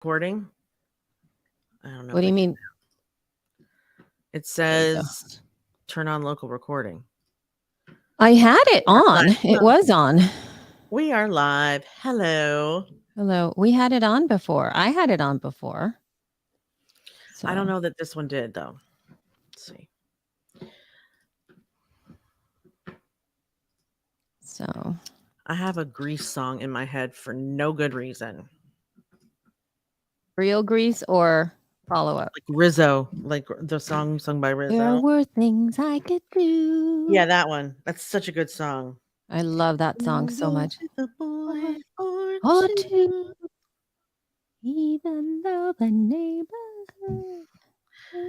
recording. I don't know What if do I you can. mean? It There you go. says turn on local recording. I had it We are on. live. It was on. We are live. Hello. Hello. We had it on before. I had it on before. I don't So know that this one did though. Let's see. so I have a Grease song in my head for no good reason. real grease or follow up. Like Rizzo, like the song sung by There Rizzo. were things I could do. Yeah, that one. That's such a good song. I love that song so much. With a boy or Or two, two. even though the neighborhood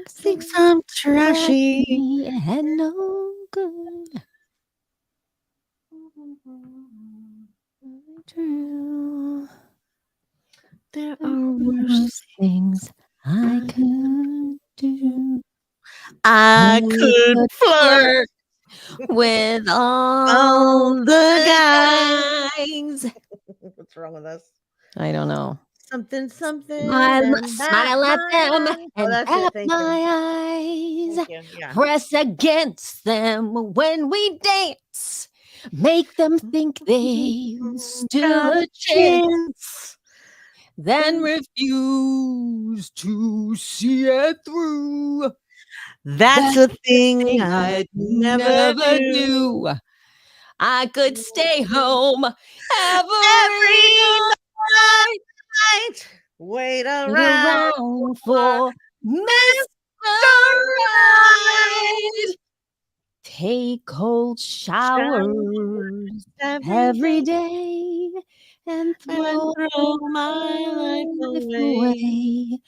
Think I'm trashy. trashy and no good. True. There There are were worse things I I could do. I I could could flirt flirt with all on the the guy. guys. What's wrong with us? I don't know. Something Smile, and bat smile at my them eye. Oh, and that's it. bat Thank you. my eyes. Thank you. Yeah. Press against them when we dance. Make them think they stood Got a a chance. chance. Then refuse to see it through. That's That's a the thing thing I'd I'd never never do. do. I could stay home every Every night, night, wait wait around around for for Mr. Mr. Right. Take cold Showers showers every every day day and and throw throw my my life life away. away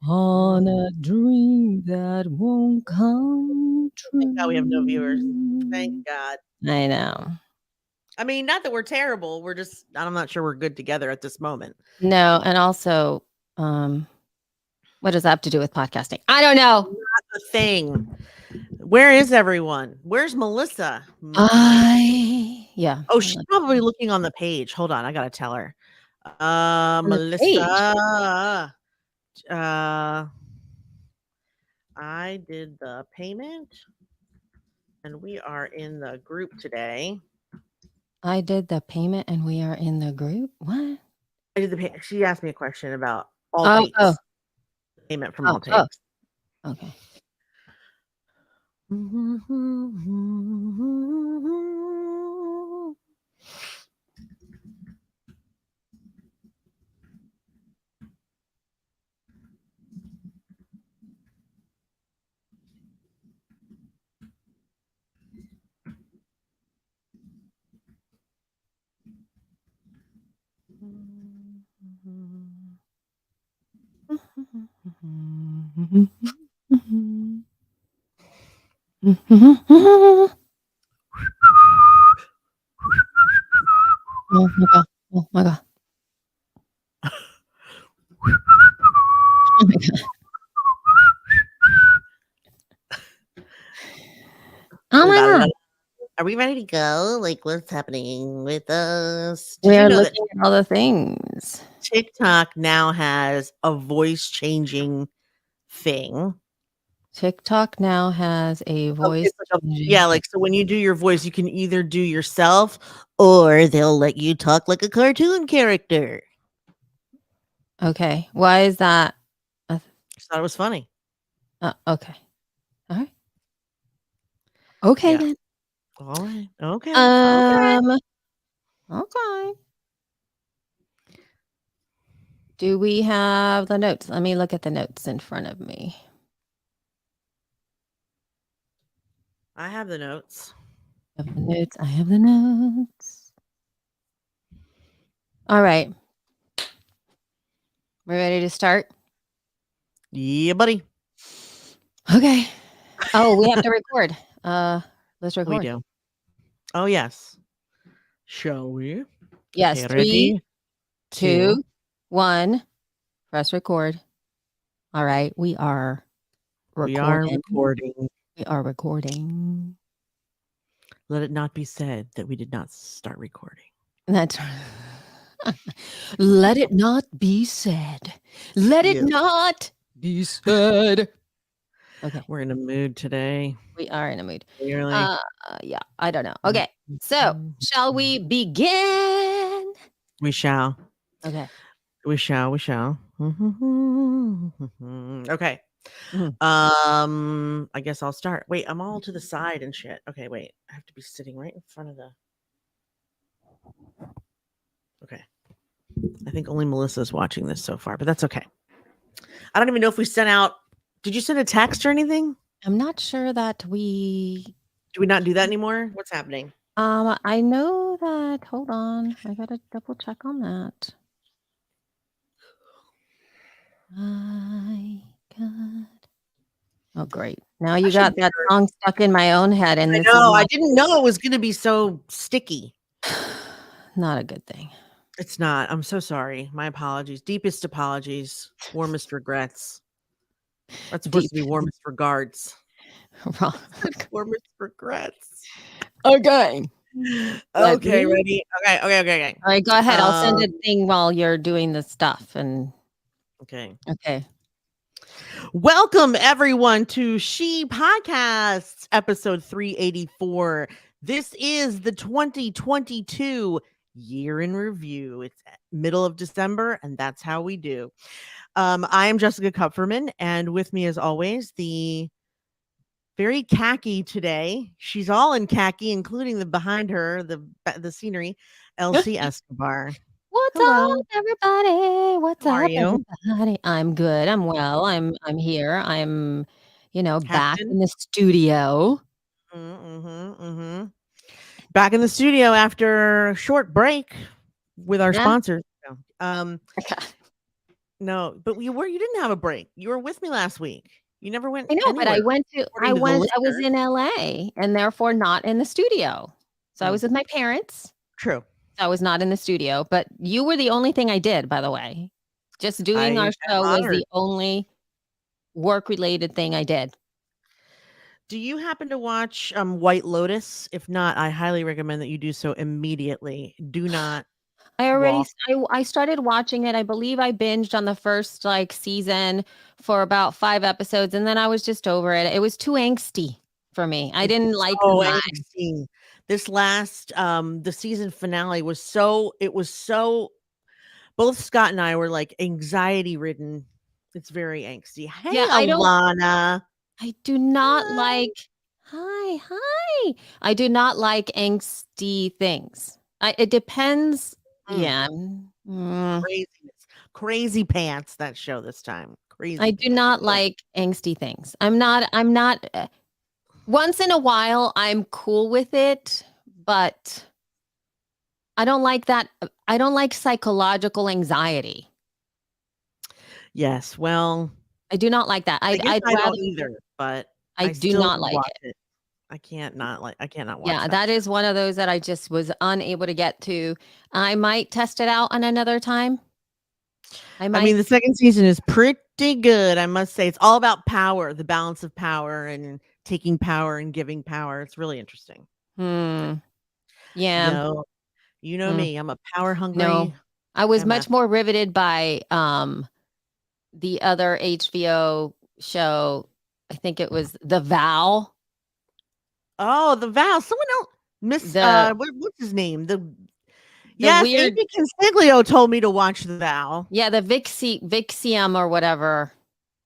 on a dream that won't come Thank God we have no viewers. Thank true. God. I know. I mean, not that we're terrible. We're just, I'm not sure we're good together at this moment. No, and also, what does that have to do with podcasting? I don't know. Not the thing. Where is everyone? Where's Melissa? Yeah. Oh, she's probably looking on the page. Hold on. I got to tell her. On the page. Melissa. I did the payment and we are in the group today. I did the payment and we are in the group. What? I did the pay. She asked me a question about all Oh, takes. Payment from all oh, takes. okay. Oh my god. Oh my god. Oh my god. Oh my god. Are we ready to go? Like, what's happening with us? Did We you are know that looking at all the things. TikTok now has a voice changing thing? TikTok now has a voice. It's like yeah, like so when you do your voice, you can either do yourself or they'll let you talk like a cartoon character. Okay. Why is that? I thought it was funny. Okay. All right. Okay Yeah. then. All right. Okay. Okay. Do we have the notes? Let me look at the notes in front of me. I have the notes. I have the notes. I have the notes. All right. We're ready to start? Yeah, buddy. Okay. Oh, we have to record. Let's We record. do. Oh, yes. Shall we? Yes. Okay, 3, ready? 2, 1. Press record. All right. We are We are recording. recording. We are recording. Let it not be said that we did not start recording. That's Let it not be said. Let it Yeah. not be said. Okay, We're in a mood today. we are in a mood. Clearly. Uh, yeah, I don't know. Okay, so shall we begin? We shall. Okay. We shall. We shall. Okay. Mhm. I guess I'll start. Wait, I'm all to the side and shit. Okay, wait. I have to be sitting right in front of the. Okay. I think only Melissa's watching this so far, but that's okay. I don't even know if we sent out. Did you send a text or anything? I'm not sure that we. Do we not do that anymore? What's happening? I know that. Hold on, I gotta double check on that. My God. Oh, great. Now I you should got be that sure. song stuck in my own head, and I this is know. I didn't know it was going to be so sticky. not a good thing. It's not. I'm so sorry. My apologies. Deepest apologies. Warmest regrets. That's supposed Deep. to be warmest regards. Wrong. Warmest regrets. Okay. Okay, Ready? ready? Okay. All right, go ahead. I'll send Um, a thing while you're doing the stuff. And okay. okay. Welcome everyone to She Podcasts, episode 384. This is the 2022 year in review. It's middle of December, and that's how we do. I am Jessica Kupferman, and with me, as always, the very khaki today. She's all in khaki, including the behind her, the scenery, Elsie Escobar. What's Hello, up, everybody? What's how are up, you, everybody? I'm good. I'm well. I'm here. I'm, back Captain? in the studio. Mm-hmm. Back in the studio after a short break with our Yeah. sponsors. No, no, but you didn't have a break. You were with me last week. You never went I know, but anywhere, according to the I was listeners. in LA and therefore not in the studio. So I Mm, was with my parents. true. So I was not in the studio, but you were the only thing I did, by the way. Just I doing our am show was honored. the only work-related thing I did. Do you happen to watch White Lotus? If not, I highly recommend that you do so immediately. Do not I already walk. s I started watching it. I believe I binged on the first, season for about 5 episodes, and then I was just over it. It was too angsty for me. I It's didn't like the so vibe. angsty. This last the season finale was so it was so both Scott and I were like anxiety ridden. It's very angsty. Hey Yeah, Alana. I do not Hi. like hi. I do not like angsty things. It depends. Mm, Yeah. craziness. Crazy pants that show this time. I Crazy do pants. not like angsty things. I'm not once in a while I'm cool with it, but I don't like that. I don't like psychological anxiety. Yes. Well, I do not like that. I guess I'd I rather don't either, but I I do still not would like watch it. it. I cannot watch Yeah, that that show. is one of those that I just was unable to get to. I might test it out on another time. I I mean, might. the second season is pretty good, I must say. It's all about power, the balance of power and taking power and giving power. It's really interesting. Hmm. Yeah. No, you know Mm, me. I'm a power no. hungry I was MF. much more riveted by the other HBO show. I think it was The Vow. Oh, the vow. Someone else, Miss. The What's his name? The the yes, weird AP Consiglio told me to watch the vow. yeah, the Vixium or whatever.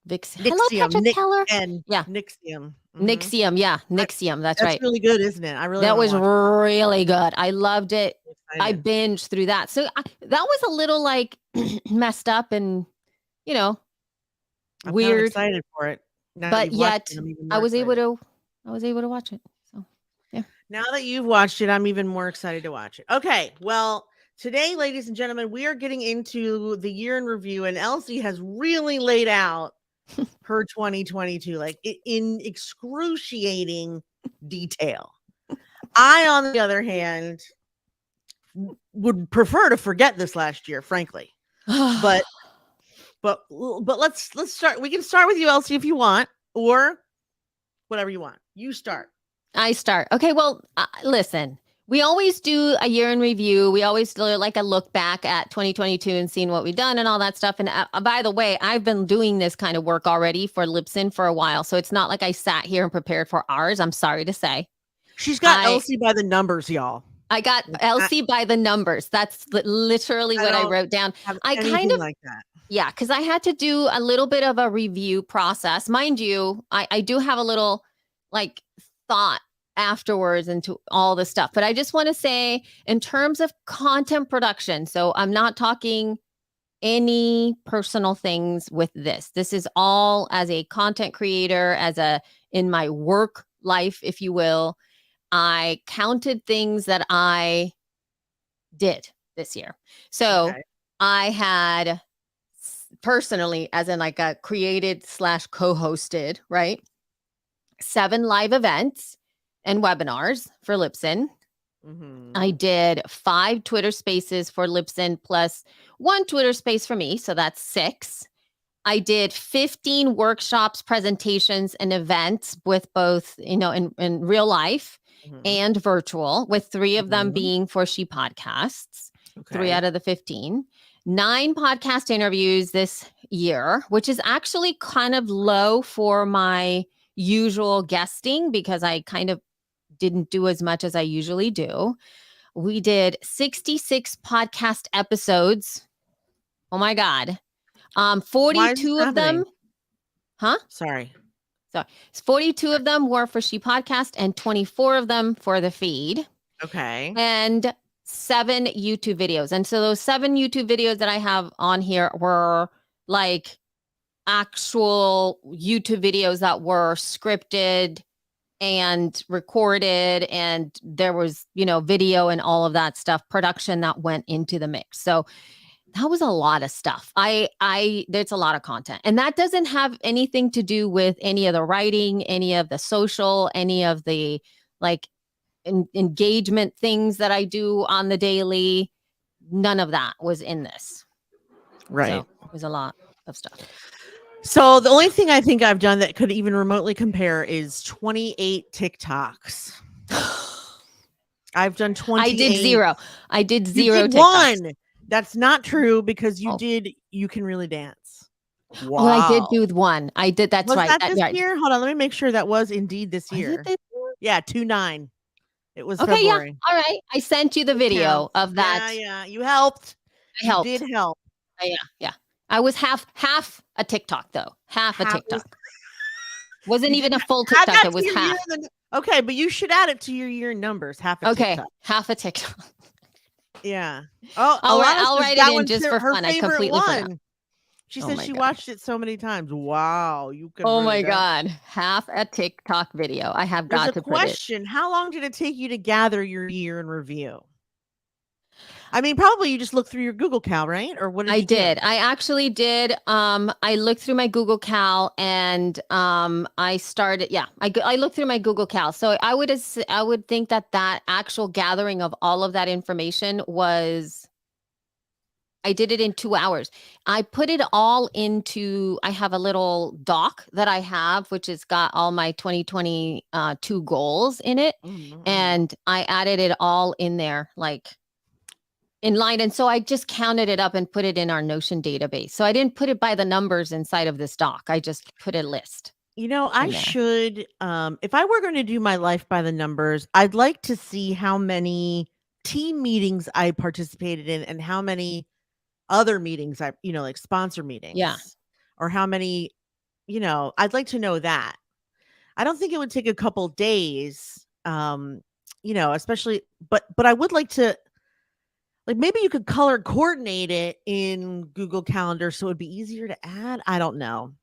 Hello, Nixium, Petra Nick Keller. and Yeah, Nixium. Nixium. Yeah, I, Nixium. That's that's right. really good, isn't it? I really That want to was watch. really good. I loved it. I'm I excited. binged through that. So that was a little messed up and you know I'm kind of weird, excited for it. Now that but you've watched it, yet I'm even I more was able excited. to I was able to watch it. So yeah. Now that you've watched it, I'm even more excited to watch it. Okay, well, today, ladies and gentlemen, we are getting into the year in review, and Elsie has really laid out her 2022 like in excruciating detail. I, on the other hand, would prefer to forget this last year, frankly. But let's start. We can start with you, Elsie, if you want, or whatever you want. You start. I start. Okay, well, listen. We always do a year in review. We always do like a look back at 2022 and seeing what we've done and all that stuff. And by the way, I've been doing this kind of work already for Libsyn for a while. So it's not like I sat here and prepared for ours. I'm sorry to say. She's got Elsie by the numbers, y'all. I got Elsie by the numbers. That's literally what I wrote down. I kind of like that. Yeah, because I had to do a little bit of a review process. Mind you, I do have a little like thought afterwards into all the stuff. But I just want to say, in terms of content production, so I'm not talking any personal things with this. This is all as a content creator, in my work life, if you will. I counted things that I did this year. So I had personally, as in like a created / co-hosted, right? 7 live events and webinars for Libsyn. I did 5 Twitter spaces for Libsyn plus 1 Twitter space for me. So that's 6. I did 15 workshops, presentations, and events with both, in real life and virtual, with 3 of them being for She Podcasts, 3 out of the 15. 9 podcast interviews this year, which is actually kind of low for my usual guesting because I kind of didn't do as much as I usually do. We did 66 podcast episodes. Oh my God. 42 of them. Huh? Sorry. So 42 of them were for She Podcast and 24 of them for the feed. Okay. And 7 YouTube videos. And so those 7 YouTube videos that I have on here were like actual YouTube videos that were scripted and recorded, and there was, video and all of that stuff, production that went into the mix. So that was a lot of stuff. There's a lot of content, and that doesn't have anything to do with any of the writing, any of the social, any of the like engagement things that I do on the daily. None of that was in this. Right. So it was a lot of stuff. So the only thing I think I've done that could even remotely compare is 28 TikToks. I've done 28. I did 0. I did 0 you did TikToks. 1. That's not true because You Can Really Dance. Wow. Oh, I did do 1. I did. That's was right. That this year? Hold on. Let me make sure that was indeed this year. Yeah, 2/9. It was okay. February. Yeah. All right. I sent you the video of that. Yeah. You helped. I helped. You did help. Yeah. I was half a TikTok though. Half a TikTok. Wasn't even a full TikTok. It was half. Okay, but you should add it to your year numbers. Half a TikTok. Half a TikTok. Yeah. Oh, I'll write it in just for fun. I completely forgot. She said she watched it so many times. Wow, you could. Oh my God, half a TikTok video. I have got to put it. There's a question. How long did it take you to gather your year in review? I mean, probably you just looked through your Google Cal, right? Or what did you do? I actually did. I looked through my Google Cal and I started. Yeah, I looked through my Google Cal. So I would think that actual gathering of all of that information was. I did it in 2 hours. I put it all into. I have a little doc that I have, which has got all my 2022 goals in it, and I added it all in there, like. In line. And so I just counted it up and put it in our Notion database. So I didn't put it by the numbers inside of this doc. I just put a list. I should, if I were going to do my life by the numbers, I'd like to see how many team meetings I participated in and how many other meetings like sponsor meetings. Yeah. Or how many, I'd like to know that. I don't think it would take a couple days, especially, but I would like to, like maybe you could color coordinate it in Google Calendar so it'd be easier to add. I don't know.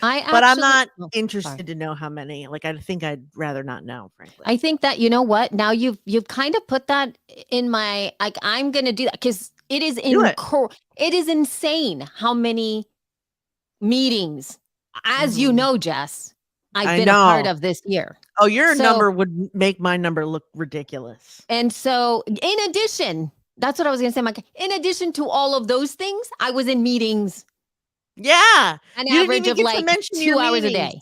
But I'm not interested to know how many. Like I think I'd rather not know, frankly. I think that what? Now you've kind of put that in my I'm gonna do that because it is it is insane how many meetings, as you know, Jess, I've been a part of this year. Oh, your number would make my number look ridiculous. And so in addition, that's what I was going to say, Mike. In addition to all of those things, I was in meetings. Yeah. An average of like 2 hours a day.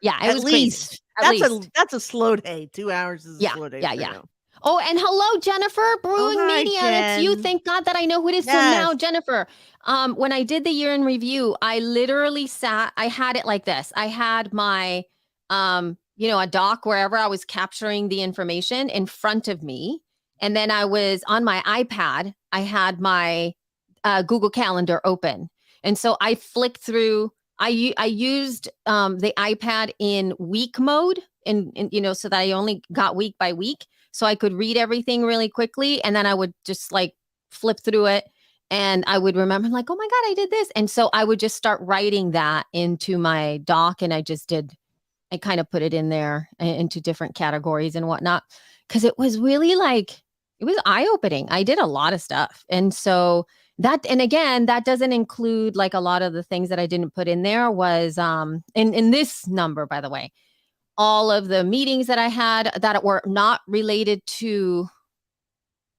Yeah. It was least. Crazy. That's a slow day. 2 hours is a slow day. Yeah. Oh, and hello, Jennifer, Brewing hi, Media. That's you. Jen. Thank God that I know who it is. So Yes. now, Jennifer, when I did the year in review, I literally I had it like this. I had my, a doc wherever I was capturing the information in front of me. And then I was on my iPad, I had my Google Calendar open. And so I flicked through, I used the iPad in week mode and, so that I only got week by week. So I could read everything really quickly. And then I would just like flip through it and I would remember like, oh my God, I did this. And so I would just start writing that into my doc. And I kind of put it in there into different categories and whatnot. Cause it was really like, it was eye opening. I did a lot of stuff. And so and again, that doesn't include like a lot of the things that I didn't put in there was, in this number, by the way, all of the meetings that I had that were not related to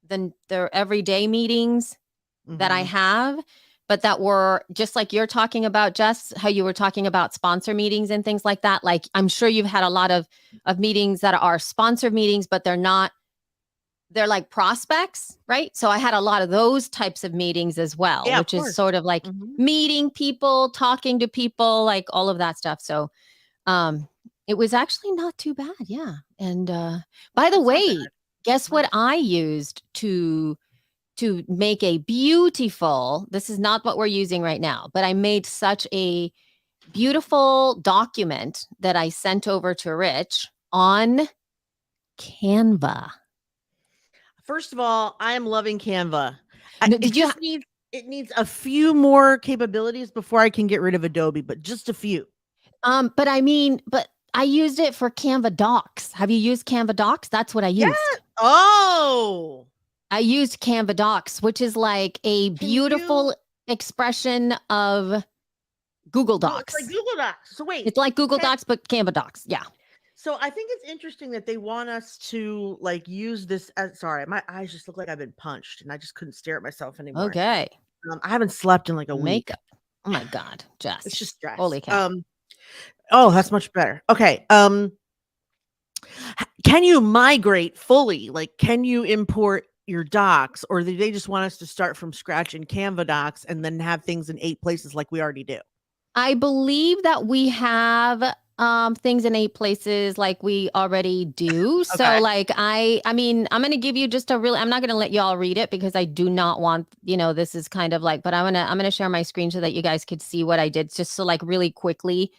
the everyday meetings that I have, but that were just like you're talking about, Jess, how you were talking about sponsor meetings and things like that. Like, I'm sure you've had a lot of meetings that are sponsor meetings, but they're like prospects, right? So I had a lot of those types of meetings as well, which is sort of like meeting people, talking to people, like all of that stuff. So, it was actually not too bad. Yeah. And, by the way, guess what I used to make a beautiful, this is not what we're using right now, but I made such a beautiful document that I sent over to Rich on Canva. First of all, I am loving Canva. It needs a few more capabilities before I can get rid of Adobe, but just a few. But I used it for Canva Docs. Have you used Canva Docs? That's what I used. Yeah. Oh. I used Canva Docs, which is like a beautiful expression of Google Docs. It's like Google Docs. So wait. It's like Google Docs, but Canva Docs. Yeah. So I think it's interesting that they want us to like use this as, sorry, my eyes just look like I've been punched and I just couldn't stare at myself anymore. Okay. I haven't slept in like a week. Oh my God, Jess. It's just stress. Holy cow. Oh, that's much better. Okay. Can you migrate fully? Like, can you import your docs, or do they just want us to start from scratch in Canva Docs and then have things in 8 places like we already do? I believe that we have things in 8 places like we already do. Okay. So like I mean, I'm going to give you just I'm not going to let y'all read it because I do not want, this is kind of like, but I'm going to share my screen so that you guys could see what I did just so like really quickly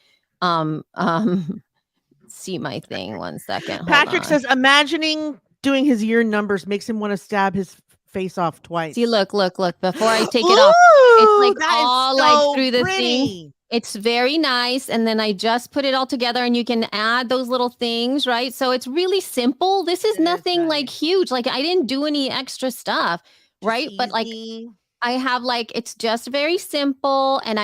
see my thing. 1 second. Hold Patrick on. says imagining doing his year numbers makes him want to stab his face off twice. See, look. Before I take it off, it's like all so like through the thing. It's very nice. And then I just put it all together and you can add those little things, right? So it's really simple. This is nothing like huge. Like I didn't do any extra stuff, right? But like I have like, it's just very simple. And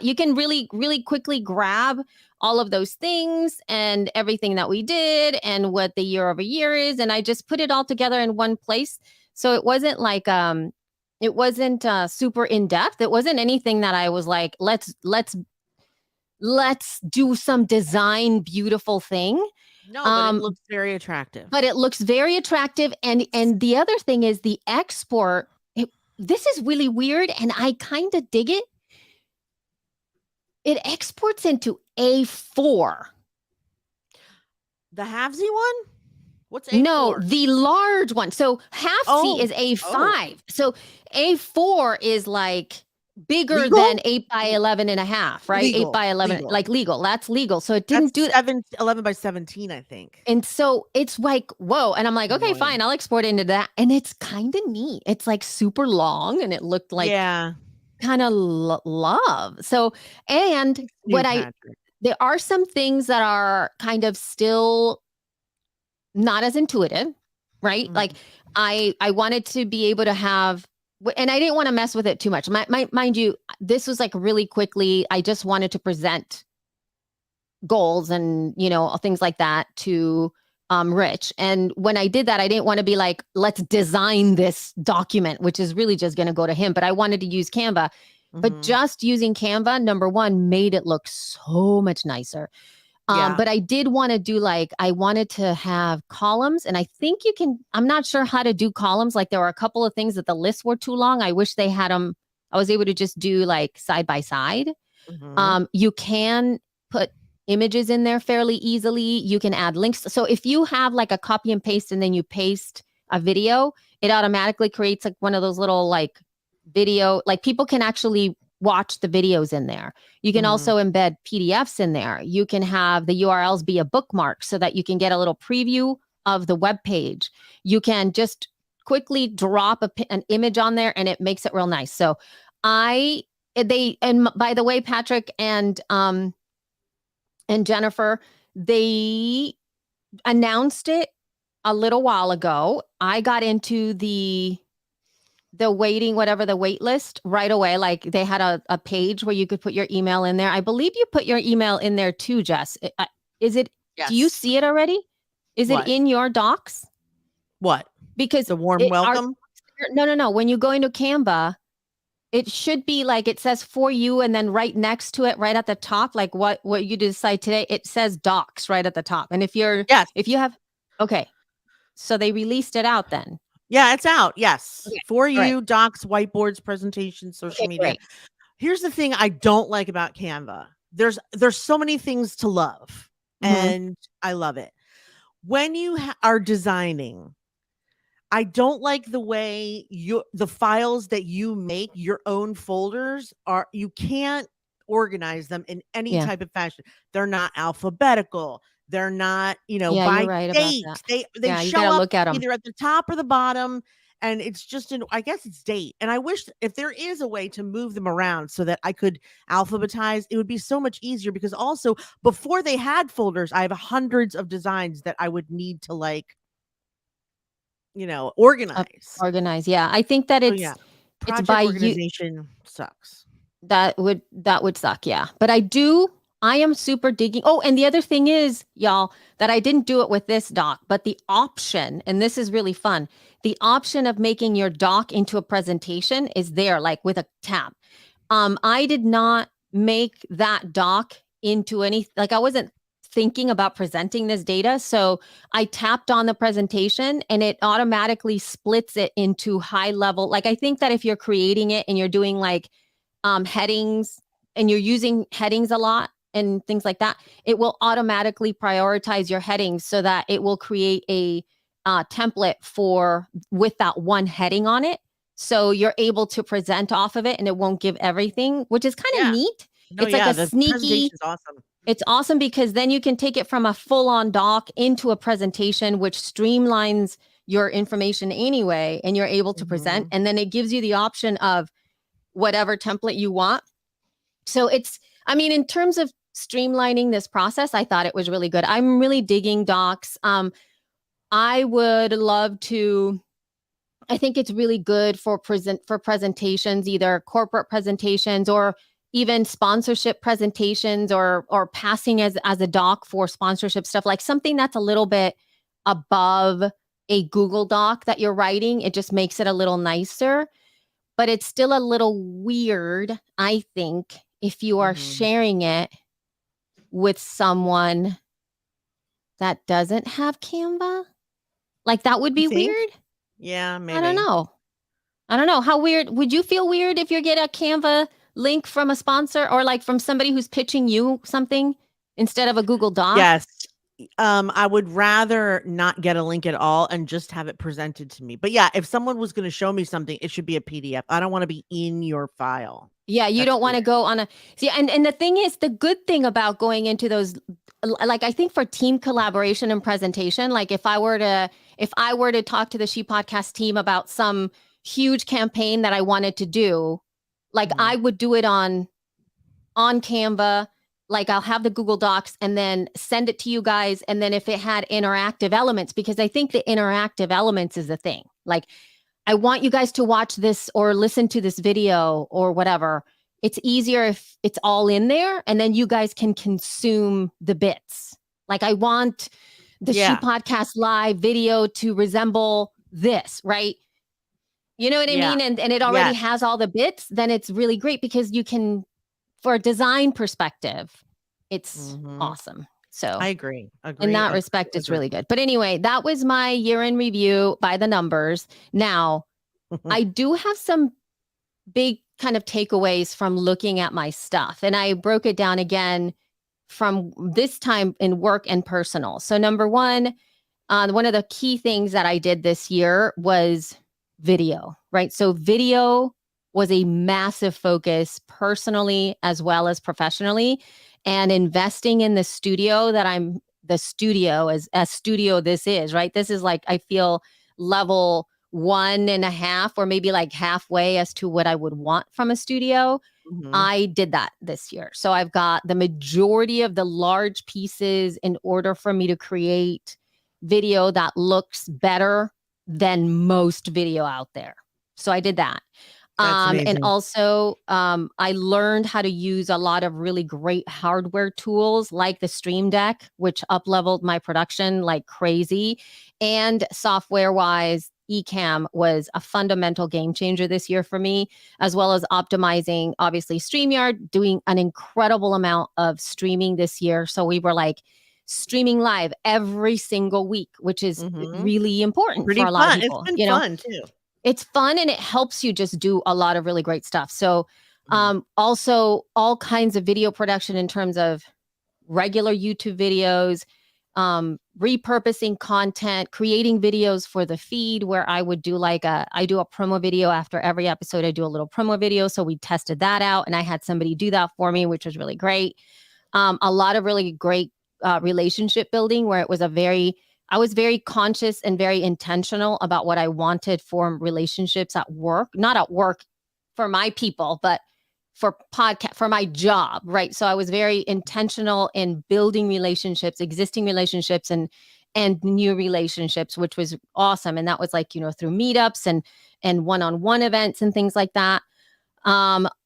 you can really, really quickly grab all of those things and everything that we did and what the year over year is. And I just put it all together in one place. So it wasn't like, it wasn't super in depth. It wasn't anything that I was like, let's do some design beautiful thing. No, but it looks very attractive. And the other thing is the export. This is really weird, and I kind of dig it. It exports into A4. The halvesy one? What's A4? No, the large one. So half-C is A5. So A4 is like bigger than 8 by 11 and a half, right? Legal. 8 by 11, like legal. That's legal. So it didn't do 11 by 17, I think. And so it's like, whoa. And I'm like, okay, fine. I'll export into that. And it's kind of neat. It's like super long and it looked like kind of love. So, and there are some things that are kind of still not as intuitive, right? Mm-hmm. Like I wanted to be able to have, and I didn't want to mess with it too much. Mind you, this was like really quickly. I just wanted to present goals and, things like that to Rich. And when I did that, I didn't want to be like, let's design this document, which is really just going to go to him. But I wanted to use Canva. Mm-hmm. But just using Canva, number one, made it look so much nicer. Yeah. But I did want to do I wanted to have columns, and I think you can. I'm not sure how to do columns. Like there were a couple of things that the lists were too long. I wish they had them. I was able to just do like side by side. You can put images in there fairly easily. You can add links. So if you have like a copy and paste and then you paste a video, it automatically creates like one of those little like video, like people can actually watch the videos in there. You can also embed PDFs in there. You can have the URLs be a bookmark so that you can get a little preview of the web page. You can just quickly drop an image on there and it makes it real nice. So and by the way, Patrick and Jennifer, they announced it a little while ago. I got into the waiting, whatever the wait list right away. Like they had a page where you could put your email in there. I believe you put your email in there too, Jess. Is it, Yes. do you see it already? Is What? it in your docs? What? Because the warm welcome? No. When you go into Canva, it should be like it says for you, and then right next to it, right at the top, like what you decide today, it says docs right at the top. And if you have, okay, so they released it out then. Yeah, it's out. Yes. Okay. For you, right. docs, whiteboards, presentations, social media. Great. Here's the thing I don't like about Canva. There's so many things to love, and I love it. When you are designing, I don't like the way the files that you make, your own folders you can't organize them in any type of fashion. They're not alphabetical. They're not, by you're right date. about that. They you show gotta up look at them. either at the top or the bottom, and it's just I guess it's date. And I wish if there is a way to move them around so that I could alphabetize, it would be so much easier, because also before they had folders, I have hundreds of designs that I would need to organize. Yeah, I think that it's project by organization sucks. That would suck. Yeah, but I am super digging. Oh, and the other thing is, y'all, that I didn't do it with this doc, but the option, and this is really fun, the option of making your doc into a presentation is there, like with a tab. I did not make that doc into I wasn't thinking about presenting this data. So I tapped on the presentation and it automatically splits it into high level. Like I think that if you're creating it and you're doing like headings and you're using headings a lot and things like that, it will automatically prioritize your headings so that it will create a template with that one heading on it. So you're able to present off of it and it won't give everything, which is kind of neat. It's like a sneaky. Awesome. It's awesome because then you can take it from a full-on doc into a presentation, which streamlines your information anyway, and you're able to present. And then it gives you the option of whatever template you want. So in terms of streamlining this process, I thought it was really good. I'm really digging docs. I would love to. I think it's really good for presentations, either corporate presentations or even sponsorship presentations, or passing as a doc for sponsorship stuff, like something that's a little bit above a Google Doc that you're writing. It just makes it a little nicer, but it's still a little weird, I think, if you are sharing it with someone that doesn't have Canva. Like that would be weird. Yeah, maybe. I don't know. How weird would you feel weird if you get a Canva link from a sponsor or like from somebody who's pitching you something instead of a Google Doc? Yes. I would rather not get a link at all and just have it presented to me. But yeah, if someone was going to show me something, it should be a PDF. I don't want to be in your file. Yeah, you don't want to go on and the thing is, the good thing about going into those, like I think for team collaboration and presentation, like if I were to talk to the She Podcast team about some huge campaign that I wanted to do, like I would do it on Canva. Like I'll have the Google Docs and then send it to you guys. And then if it had interactive elements, because I think the interactive elements is the thing. Like I want you guys to watch this or listen to this video or whatever. It's easier if it's all in there and then you guys can consume the bits. Like I want the She Podcast live video to resemble this, right? You know what I mean? And it already has all the bits. Then it's really great because you can, for a design perspective, it's awesome. So I agree. in that Agree. respect, it's Agree. really good. But anyway, that was my year in review by the numbers. Now, I do have some big kind of takeaways from looking at my stuff. And I broke it down again from this time in work and personal. So, number one of the key things that I did this year was video, right? So, video was a massive focus personally as well as professionally. And investing in the studio the studio as studio this is, right? This is like, I feel level 1.5 or maybe like halfway as to what I would want from a studio. Mhm. I did that this year. So I've got the majority of the large pieces in order for me to create video that looks better than most video out there. So I did that. That's And amazing. also, I learned how to use a lot of really great hardware tools like the Stream Deck, which up-leveled my production like crazy. And software-wise, Ecamm was a fundamental game changer this year for me, as well as optimizing, obviously, StreamYard, doing an incredible amount of streaming this year. So we were like streaming live every single week, which is Mhm. really important for Pretty a lot of fun. It's people, been fun too. it's fun and it helps you just do a lot of really great stuff. So, Mhm. also all kinds of video production in terms of regular YouTube videos, repurposing content, creating videos for the feed where I would do I do a promo video after every episode. I do a little promo video. So we tested that out and I had somebody do that for me, which was really great. A lot of really great relationship building where I was very conscious and very intentional about what I wanted for relationships at work, not at work for my people, but for my job, right? So I was very intentional in building relationships, existing relationships and new relationships, which was awesome. And that was like, through meetups and one-on-one events and things like that.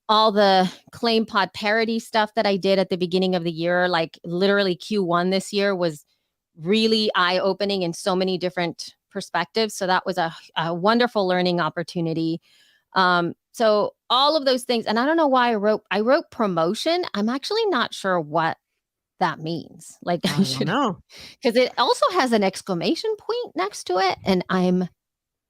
All the Claim Pod parody stuff that I did at the beginning of the year, like literally Q1 this year was really eye-opening in so many different perspectives. So that was a wonderful learning opportunity. So all of those things, and I don't know why I wrote promotion. I'm actually not sure what that means. Like I I don't should, know. because it also has an exclamation point next to it, and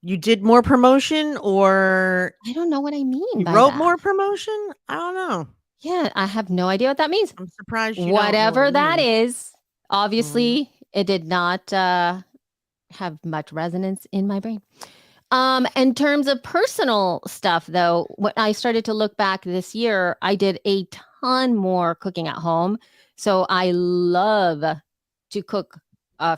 You did more promotion or I don't know what I mean you by wrote that. more promotion? I don't know. Yeah, I have no idea what that means. I'm surprised you don't know what Whatever it that means. is, Mhm. obviously it did not have much resonance in my brain. In terms of personal stuff, though, when I started to look back this year, I did a ton more cooking at home. So I love to cook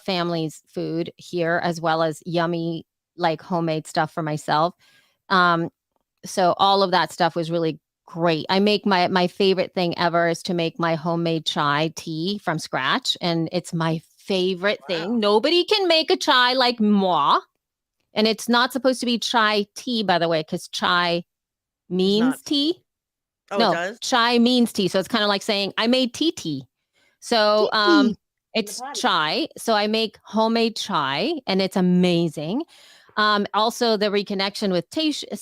families' food here, as well as yummy, like homemade stuff for myself. Um, so all of that stuff was really great. I make my favorite thing ever is to make my homemade chai tea from scratch, and it's my favorite thing. Wow. Nobody can make a chai like moi. And it's not supposed to be chai tea, by the way, because chai It's not. means tea. Oh, it No, does? chai means tea. So it's kind of like saying I made tea. So Tiki in the it's potty. chai. So I make homemade chai and it's amazing. Also, the reconnection with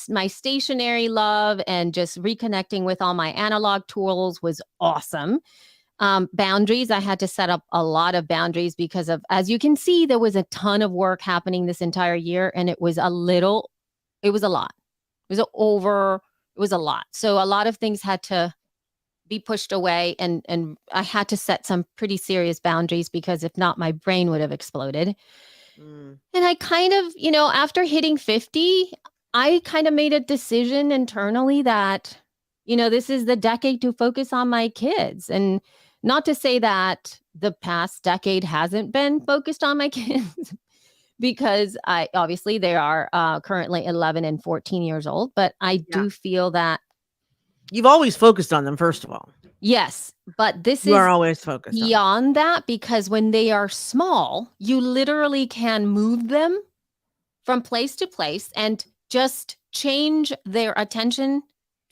my stationary love and just reconnecting with all my analog tools was awesome. Boundaries, I had to set up a lot of boundaries because of, as you can see, there was a ton of work happening this entire year and it was a lot. It was a lot. So a lot of things had to be pushed away and I had to set some pretty serious boundaries because if not, my brain would have exploded. Mm. And I kind of, after hitting 50, I kind of made a decision internally that, this is the decade to focus on my kids. And not to say that the past decade hasn't been focused on my kids, because obviously they are currently 11 and 14 years old, but I Yeah. do feel that, You've always focused on them, first of all. yes, but this You are is always focused on them. beyond that because when they are small, you literally can move them from place to place and just change their attention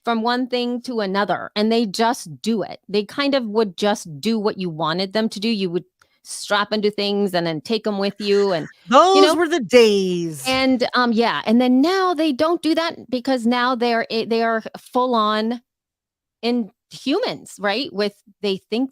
from one thing to another. And they just do it. They kind of would just do what you wanted them to do. You would strap into things and then take them with you. And, Those were the days. and yeah. And then now they don't do that because now they are full on in humans, right? They think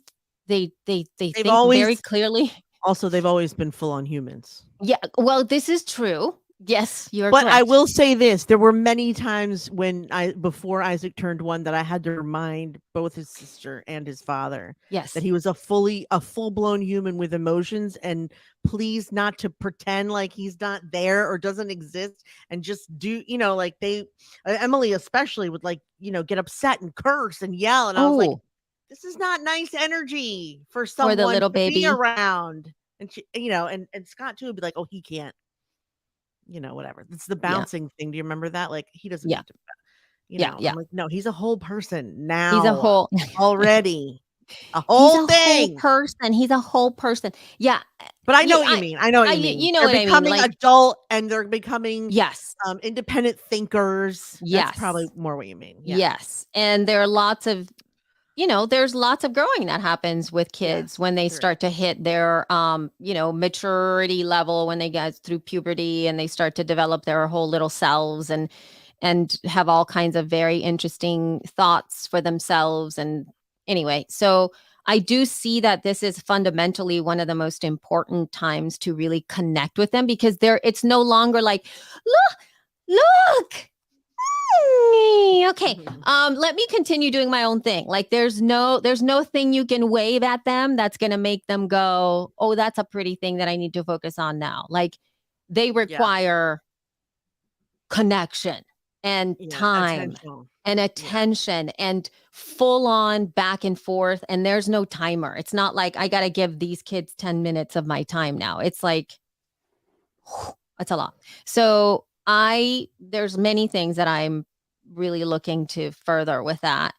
they They've think very always clearly. also they've always been full on humans. Yeah, well, this is true. Yes, you're But I correct. will say this, there were many times when before Isaac turned 1 that I had to remind both his sister and his father that Yes. he was a full-blown human with emotions, and please not to pretend like he's not there or doesn't exist, and just do, like Emily especially would, like, get upset and curse and yell, and I was like, Oh, this is not nice energy for for the someone little to be baby. around. And she, and Scott too would be like, oh, he can't, whatever. It's the Yeah. bouncing thing. Do you remember that? Like, he doesn't Yeah. need to, Yeah. Yeah. I'm like, no, he's a whole person He's a now whole already, a he's whole a whole thing. person. He's a whole person. Yeah. But I know You what you I mean. I know what I you mean. you know They're what I mean? becoming Like, adult and they're becoming yes. independent thinkers. That's probably Yes. more what you mean. Yeah. Yes. And there are lots of, there's lots of growing that happens with kids Yes. when they There is. start to hit their maturity level, when they get through puberty and they start to develop their whole little selves and have all kinds of very interesting thoughts for themselves. And anyway, so I do see that this is fundamentally one of the most important times to really connect with them, because it's no longer like, look, okay. Let me continue doing my own thing. Like, there's no thing you can wave at them that's going to make them go, oh, that's a pretty thing that I need to focus on now. Like, they Yeah. require connection and Yeah. time Attention. and Yeah. attention and full on back and forth, and there's no timer. It's not like I got to give these kids 10 minutes of my time now. It's like, that's a lot. So there's many things that I'm really looking to further with that.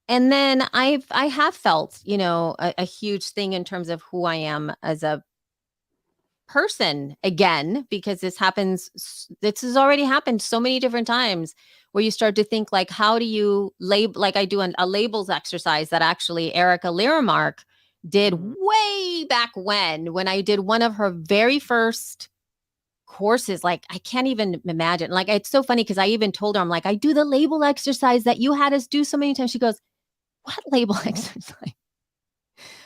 And then I have felt, a huge thing in terms of who I am as a person again, because this has already happened so many different times, where you start to think, like, how do you label, like I do a labels exercise that actually Erica Liramark did Mhm. way back when I did one of her very first courses. Like, I can't even imagine. Like, it's so funny because I even told her, I'm like, I do the label exercise that you had us do so many times. She goes, what label exercise?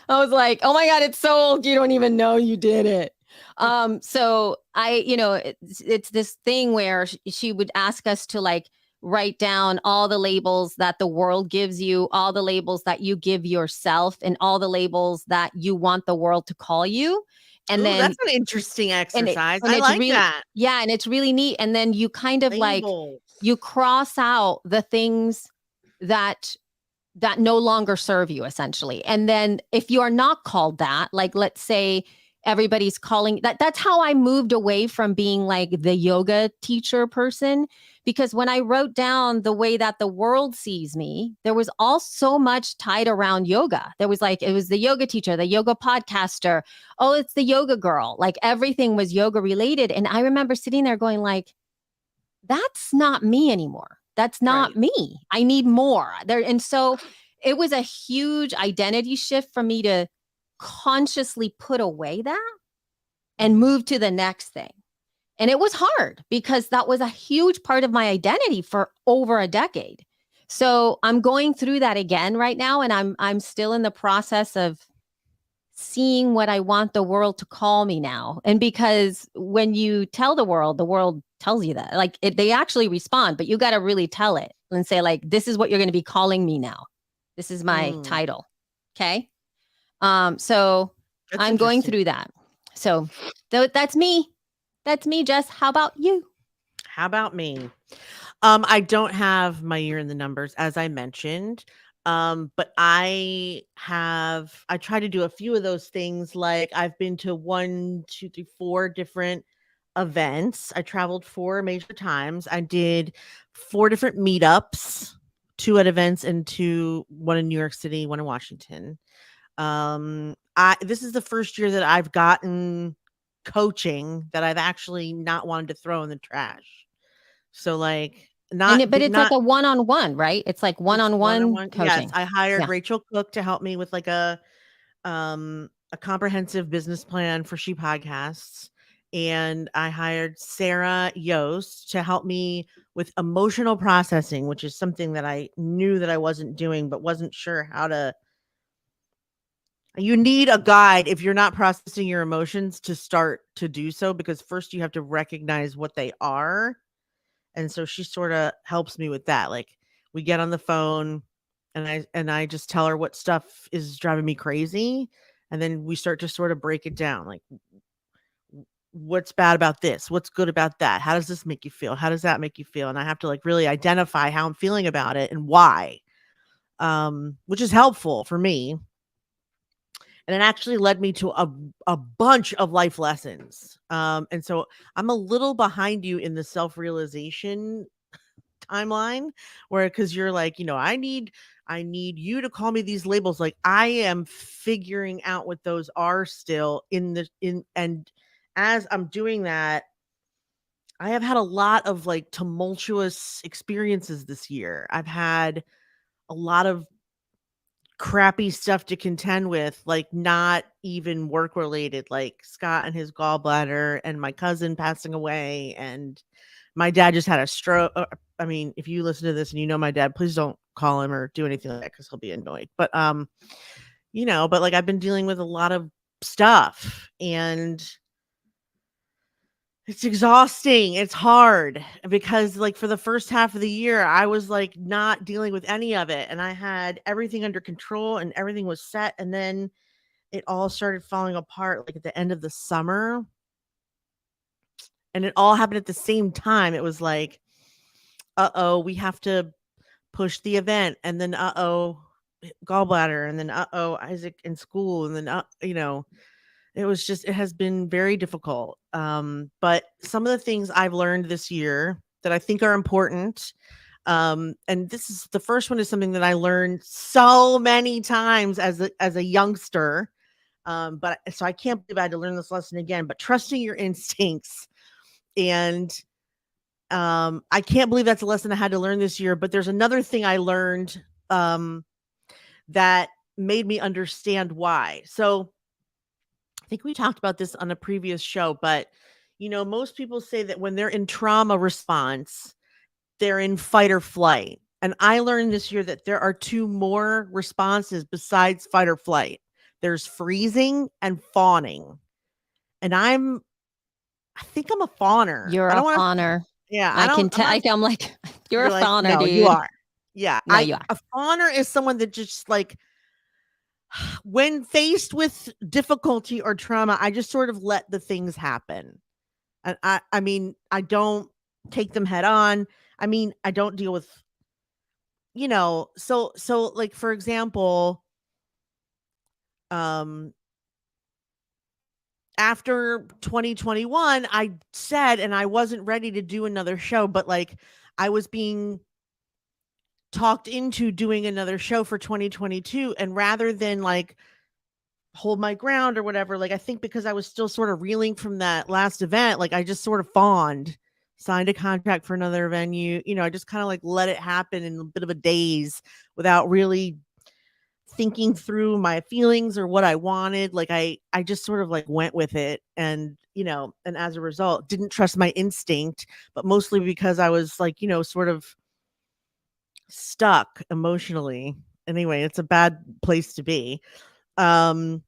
I was like, oh my God, it's so old. You don't even know you did it. So it's this thing where she would ask us to, like, write down all the labels that the world gives you, all the labels that you give yourself, and all the labels that you want the world to call you. And Ooh, then, that's an interesting and it, exercise. and I it's like really, that. yeah, and it's really neat. And then you kind of, like, Labels. you cross out the things that no longer serve you, essentially. And then if you are not called that, like, let's say everybody's calling that's how I moved away from being like the yoga teacher person, because when I wrote down the way that the world sees me, there was all so much tied around yoga. There was, like, it was the yoga teacher, the yoga podcaster, oh, it's the yoga girl, like everything was yoga related. And I remember sitting there going, like, that's not me anymore. That's not Right. me. I need more there. And so it was a huge identity shift for me to consciously put away that and Mhm. move to the next thing. And it was hard because that was a huge part of my identity for over a decade. So I'm going through that again right now, and I'm still in the process of seeing what I want the world to call me now. And because when you tell the world tells you that. Like, they actually respond, but you got to really tell it and say, like, this is what you're going to be calling me now. This is my Mm, title. Okay. So that's I'm going interesting. through that. So that's me. That's me, Jess. How about you? How about me? I don't have my year in the numbers, as I mentioned. But I try to do a few of those things. Like, I've been to 1, 2, 3, 4 different events. I traveled 4 major times. I did 4 different meetups, 2 at events and 2, one in New York City, one in Washington. I This is the first year that I've gotten coaching that I've actually not wanted to throw in the trash. So, like, But it's like not a one-on-one, right? It's like it's one-on-one one-on-one. Yes, coaching. I hired Yeah. Rachel Cook to help me with, like, a comprehensive business plan for She Podcasts, and I hired Sarah Yost to help me with emotional processing, which is something that I knew that I wasn't doing, but wasn't sure You need a guide if you're not processing your emotions to start to do so, because first you have to recognize what they are. And so she sort of helps me with that. Like we get on the phone and I just tell her what stuff is driving me crazy, and then we start to sort of break it down. Like what's bad about this? What's good about that? How does this make you feel? How does that make you feel? And I have to like really identify how I'm feeling about it and why. Which is helpful for me. And it actually led me to a bunch of life lessons. And so I'm a little behind you in the self-realization timeline, where because you're like, I need you to call me these labels. Like I am figuring out what those are still and as I'm doing that, I have had a lot of like tumultuous experiences this year. I've had a lot of crappy stuff to contend with, like not even work related, like Scott and his gallbladder and my cousin passing away, and my dad just had a stroke. I mean, if you listen to this and you know my dad, please don't call him or do anything like that because he'll be annoyed. But like I've been dealing with a lot of stuff, and it's exhausting. It's hard because like for the first half of the year, I was like not dealing with any of it, and I had everything under control and everything was set, and then it all started falling apart like at the end of the summer, and it all happened at the same time. It was like, uh-oh, we have to push the event, and then uh-oh, gallbladder, and then uh-oh, Isaac in school, and then it has been very difficult. But some of the things I've learned this year that I think are important, and this is the first one, is something that I learned so many times as a youngster. But so I can't believe I had to learn this lesson again, but trusting your instincts. And I can't believe that's a lesson I had to learn this year, but there's another thing I learned that made me understand why. So I think we talked about this on a previous show, but most people say that when they're in trauma response, they're in fight or flight. And I learned this year that there are two more responses besides fight or flight. There's freezing and fawning. And I think I'm a fawner. You're I a don't want to. fawner. Yeah, I I can don't. I'm tell. not. I'm like, you're You're a like, fawner, no, you dude. are. Yeah, No, you are. a fawner is someone that just like when faced with difficulty or trauma, I just sort of let the things happen. And I mean, I don't take them head on. I mean, I don't deal with, so like for example, um after 2021, I said, and I wasn't ready to do another show, but like I was being talked into doing another show for 2022, and rather than like hold my ground or whatever, like I think because I was still sort of reeling from that last event, like I just sort of fawned, signed a contract for another venue, I just kind of like let it happen in a bit of a daze without really thinking through my feelings or what I wanted. Like I just sort of like went with it, and and as a result didn't trust my instinct, but mostly because I was like, sort of stuck emotionally. Anyway, it's a bad place to be. Um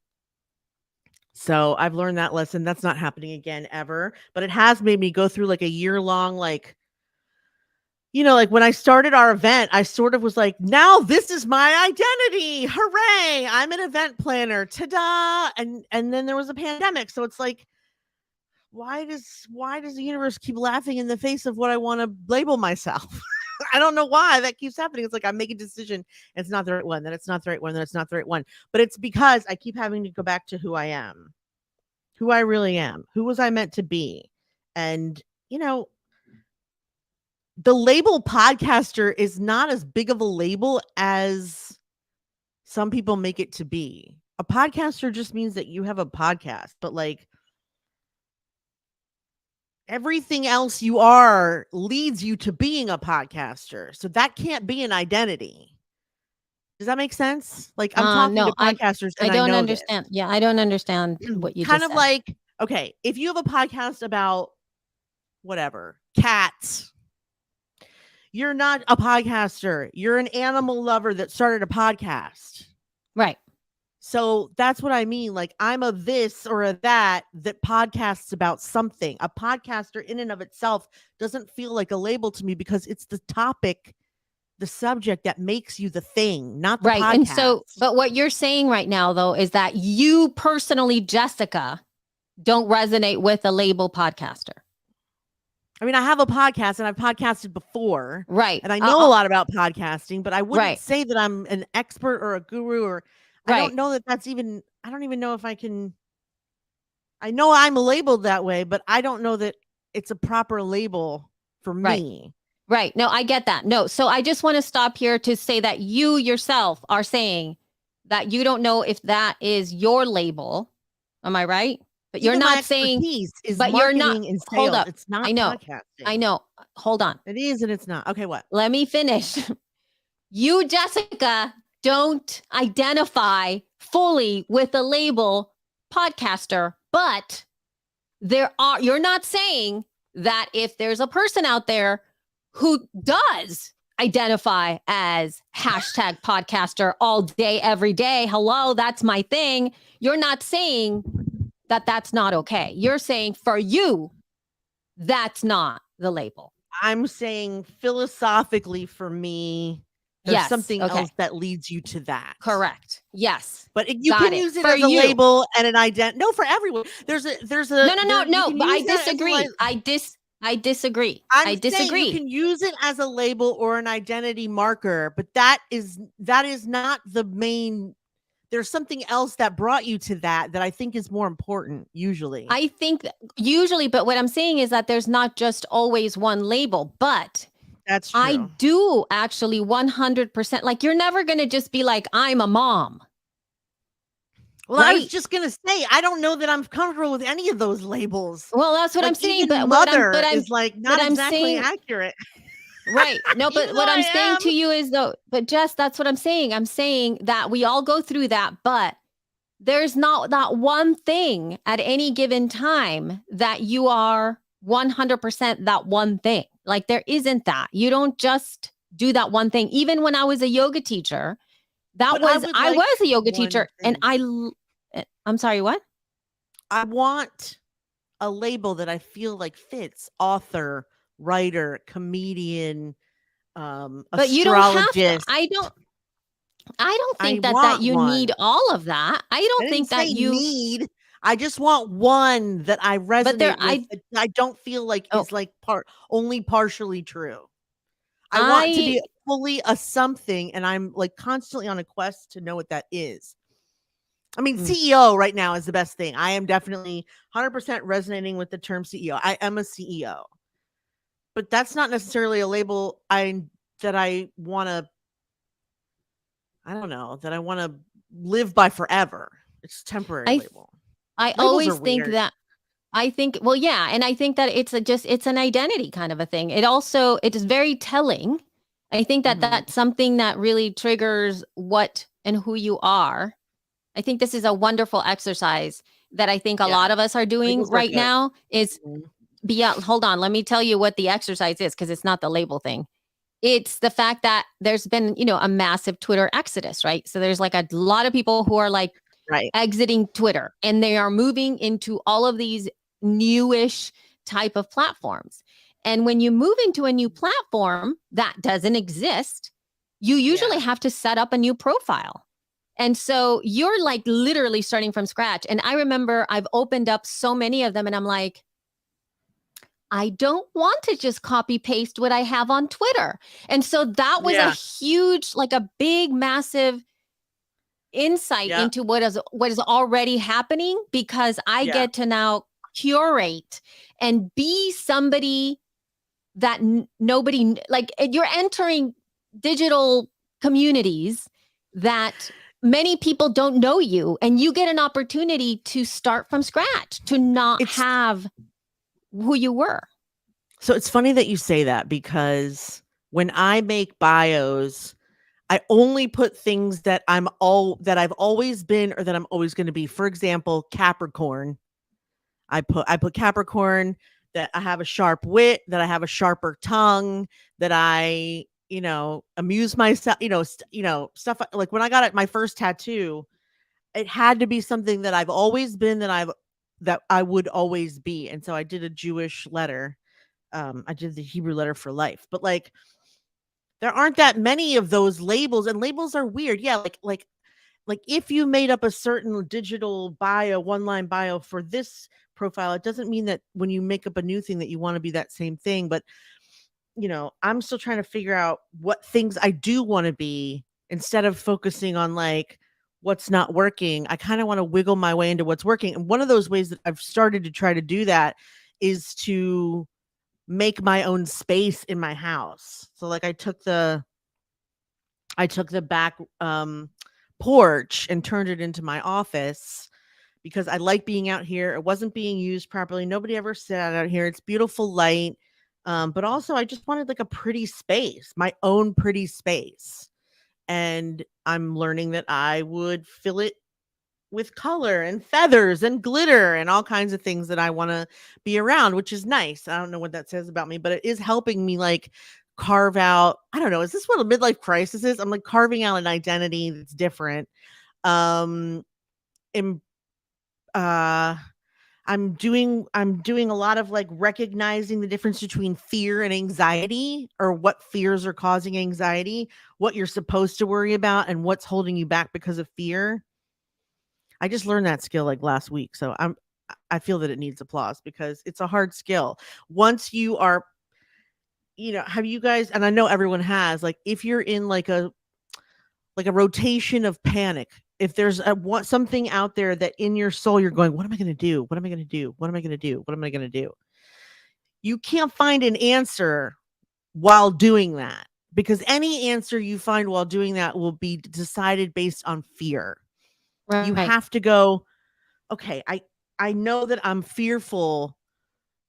so I've learned that lesson. That's not happening again ever, but it has made me go through like a year long, like like when I started our event, I sort of was like, now this is my identity. Hooray. I'm an event planner. Ta-da. And then there was a pandemic. So it's like, why does the universe keep laughing in the face of what I want to label myself? I don't know why that keeps happening. It's like I make a decision and it's not the right one, then it's not the right one, then it's not the right one. But it's because I keep having to go back to who I am, who I really am, who was I meant to be. And, the label podcaster is not as big of a label as some people make it to be. A podcaster just means that you have a podcast, but like everything else you are leads you to being a podcaster. So that can't be an identity. Does that make sense? Like I'm talking No, to podcasters I and I don't know understand. Yeah, I don't understand this. what you Kind just of said. like, okay, if you have a podcast about whatever, cats, you're not a podcaster. You're an animal lover that started a podcast. Right. So that's what I mean. Like I'm a this or a that podcasts about something. A podcaster in and of itself doesn't feel like a label to me because it's the topic, the subject that makes you the thing, not the Right. And so, podcast. but what you're saying right now, though, is that you personally, Jessica, don't resonate with a label podcaster. I mean, I have a podcast and I've podcasted before. Right. And I know a lot about podcasting, but I wouldn't Right. say that I'm an expert or a guru or I don't Right. know that that's even I don't even know if I can I know I'm labeled that way, but I don't know that it's a proper label for Right. me. Right. No, I get that. No. So I just want to stop here to say that you yourself are saying that you don't know if that is your label. Am I right? But you're Even my not saying, expertise is but you're not, marketing and hold sales. up. It's not I know. podcasting. I know. Hold on. It is and it's not. Okay, what? Let me finish. You, Jessica, don't identify fully with the label podcaster, but you're not saying that if there's a person out there who does identify as hashtag podcaster all day, every day, hello, that's my thing. You're not saying that that's not okay. You're saying for you, that's not the label. I'm saying philosophically for me, there's Yes. something Okay. else that leads you to that. Correct. Yes. But you Got can it. use it For as a you. label and an ident. No, for everyone. There's a No. can But I use that as a disagree. I disagree. I'm I saying disagree. you can use it as a label or an identity marker, but that is not the main. There's something else that brought you to that I think is more important usually. I think usually, but what I'm saying is that there's not just always one label, but That's true. I do actually 100%. Like you're never going to just be like, I'm a mom. Well, I was just gonna say, I don't know that I'm comfortable with any of those labels. Well, that's what Like, I'm saying. even But mother what I'm is like not I'm exactly saying, accurate. right. No, but Even what though I'm I saying am. to you is though, but Jess, that's what I'm saying. I'm saying that we all go through that, but there's not that one thing at any given time that you are 100% that one thing. Like there isn't that. You don't just do that one thing. Even when I was a yoga teacher, But I was a yoga one teacher and thing. I'm sorry, what? I want a label that I feel like fits author, writer, comedian, But you don't have to. astrologist. I don't I think that want you one. need all of that. I I don't didn't think that say you need. I just want one that I resonate there with. I That I don't feel like oh is like only partially true. I want to be fully a something, and I'm like constantly on a quest to know what that is. I mean, CEO right now is the best thing. I am definitely 100% resonating with the term CEO. I am a CEO, but that's not necessarily a label that I want to. I don't know that I want to live by forever. It's a temporary label. I Labels always are think weird. that I think well yeah, and I think that it's an identity kind of a thing. It is very telling. I think that that's something that really triggers what and who you are. I think this is a wonderful exercise that I think a lot of us are doing Labels are right good. now is hold on, let me tell you what the exercise is because it's not the label thing. It's the fact that there's been, a massive Twitter exodus, right? So there's like a lot of people who are like exiting Twitter and they are moving into all of these newish type of platforms. And when you move into a new platform that doesn't exist, you usually have to set up a new profile. And so you're like literally starting from scratch. And I remember I've opened up so many of them and I'm like, I don't want to just copy paste what I have on Twitter. And so that was a huge, like a big, massive insight into what is already happening because I get to now curate and be somebody that nobody like you're entering digital communities that many people don't know you and you get an opportunity to start from scratch to not have who you were. So it's funny that you say that because when I make bios, I only put things that I've always been or that I'm always going to be. For example, Capricorn. I put Capricorn, that I have a sharp wit, that I have a sharper tongue, that I, amuse myself, stuff like when I got my first tattoo, it had to be something that I've always been, that I would always be. And so I did a Jewish letter. I did the Hebrew letter for life. But like there aren't that many of those labels, and labels are weird. Yeah, like if you made up a certain digital bio, one line bio for this profile, it doesn't mean that when you make up a new thing that you want to be that same thing. But I'm still trying to figure out what things I do want to be instead of focusing on like what's not working. I kind of want to wiggle my way into what's working. And one of those ways that I've started to try to do that is to make my own space in my house. So like I took the back porch and turned it into my office because I like being out here. It wasn't being used properly. Nobody ever sat out here. It's beautiful light. But also I just wanted like a pretty space, my own pretty space. And I'm learning that I would fill it with color and feathers and glitter and all kinds of things that I want to be around, which is nice. I don't know what that says about me, but it is helping me like carve out, I don't know, is this what a midlife crisis is? I'm like carving out an identity that's different. Um and uh I'm doing a lot of like recognizing the difference between fear and anxiety, or what fears are causing anxiety, what you're supposed to worry about and what's holding you back because of fear. I just learned that skill like last week. So I feel that it needs applause because it's a hard skill. Once you are, have you guys, and I know everyone has, like if you're in like a rotation of panic, if there's something out there that in your soul you're going, what am I going to do? What am I going to do? What am I going to do? What am I going to do? You can't find an answer while doing that, because any answer you find while doing that will be decided based on fear. You Right. have to go, okay, I know that I'm fearful,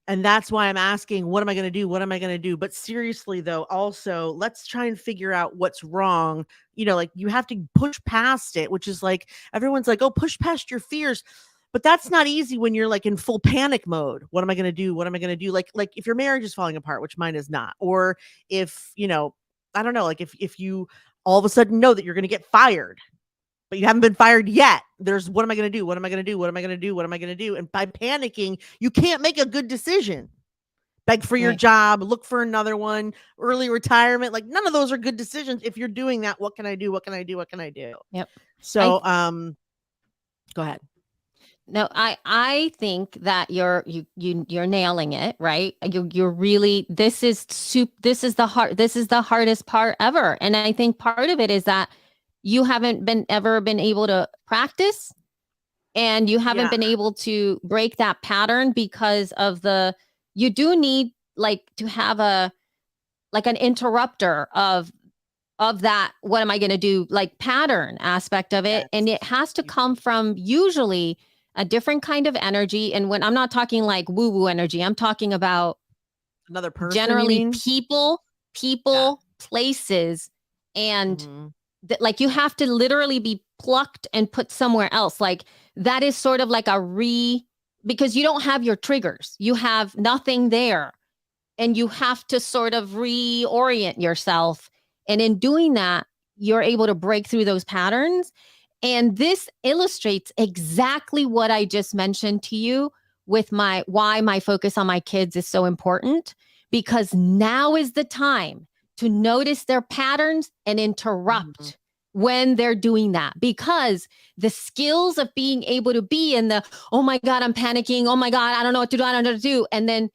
and that's why I'm asking, what am I going to do? What am I going to do? But seriously though, also, let's try and figure out what's wrong. Like you have to push past it, which is like everyone's like, "Oh, push past your fears." But that's not easy when you're like in full panic mode. What am I going to do? What am I going to do? Like if your marriage is falling apart, which mine is not, or if, I don't know, like if you all of a sudden know that you're going to get fired, but you haven't been fired yet. There's, what am I going to do? What am I going to do? What am I going to do? What am I going to do? And by panicking, you can't make a good decision. Beg for your Right. job, look for another one, early retirement. Like none of those are good decisions. If you're doing that, what can I do? What can I do? What can I do? Yep. So, go ahead. No, I think that you're nailing it, right? You're really, this is the hardest part ever. And I think part of it is that you haven't been able to practice, and you haven't Yeah. been able to break that pattern because of you do need like to have an interrupter of that, what am I going to do, like pattern aspect of it. And it has to come from usually a different kind of energy. And when I'm not talking like woo woo energy, I'm talking about Another person, generally people, places, and Mhm. like you have to literally be plucked and put somewhere else. Like that is sort of like because you don't have your triggers, you have nothing there, and you have to sort of reorient yourself. And in doing that, you're able to break through those patterns. And this illustrates exactly what I just mentioned to you with why my focus on my kids is so important, because now is the time to notice their patterns and interrupt when they're doing that, because the skills of being able to be in the, oh my God, I'm panicking. Oh my God, I don't know what to do. I don't know what to do. And then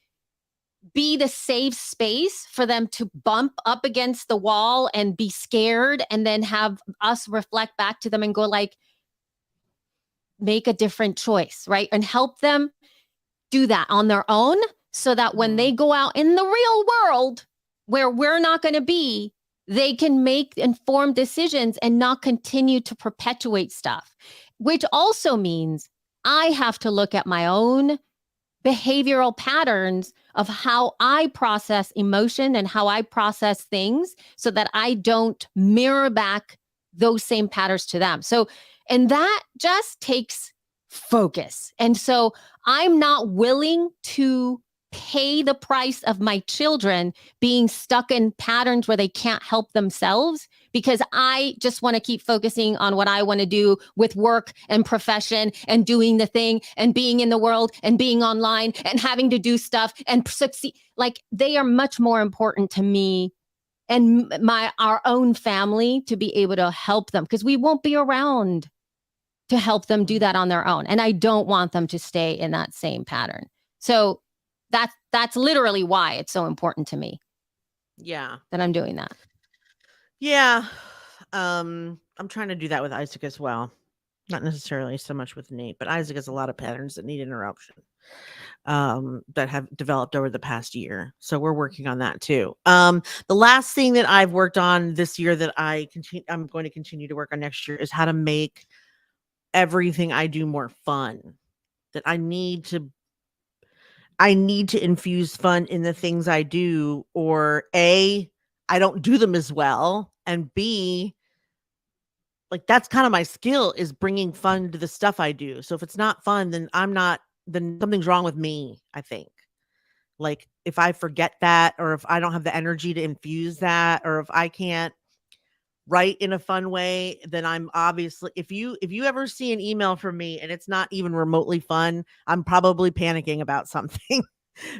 be the safe space for them to bump up against the wall and be scared, and then have us reflect back to them and go like, make a different choice, right? And help them do that on their own, so that when they go out in the real world where we're not going to be, they can make informed decisions and not continue to perpetuate stuff, which also means I have to look at my own behavioral patterns of how I process emotion and how I process things, so that I don't mirror back those same patterns to them. So, and that just takes focus. And so I'm not willing to pay the price of my children being stuck in patterns where they can't help themselves because I just want to keep focusing on what I want to do with work and profession and doing the thing and being in the world and being online and having to do stuff and succeed. Like they are much more important to me and our own family to be able to help them because we won't be around to help them do that on their own. And I don't want them to stay in that same pattern. So that's literally why it's so important to me. Yeah. That I'm doing that. Yeah. I'm trying to do that with Isaac as well. Not necessarily so much with Nate, but Isaac has a lot of patterns that need interruption that have developed over the past year. So we're working on that too. The last thing that I've worked on this year that I'm going to continue to work on next year is how to make everything I do more fun. That I need to infuse fun in the things I do, or A, I don't do them as well, and B, like that's kind of my skill is bringing fun to the stuff I do. So if it's not fun, then then something's wrong with me, I think. Like if I forget that, or if I don't have the energy to infuse that, or if I can't write in a fun way, then I'm obviously, if you ever see an email from me and it's not even remotely fun, I'm probably panicking about something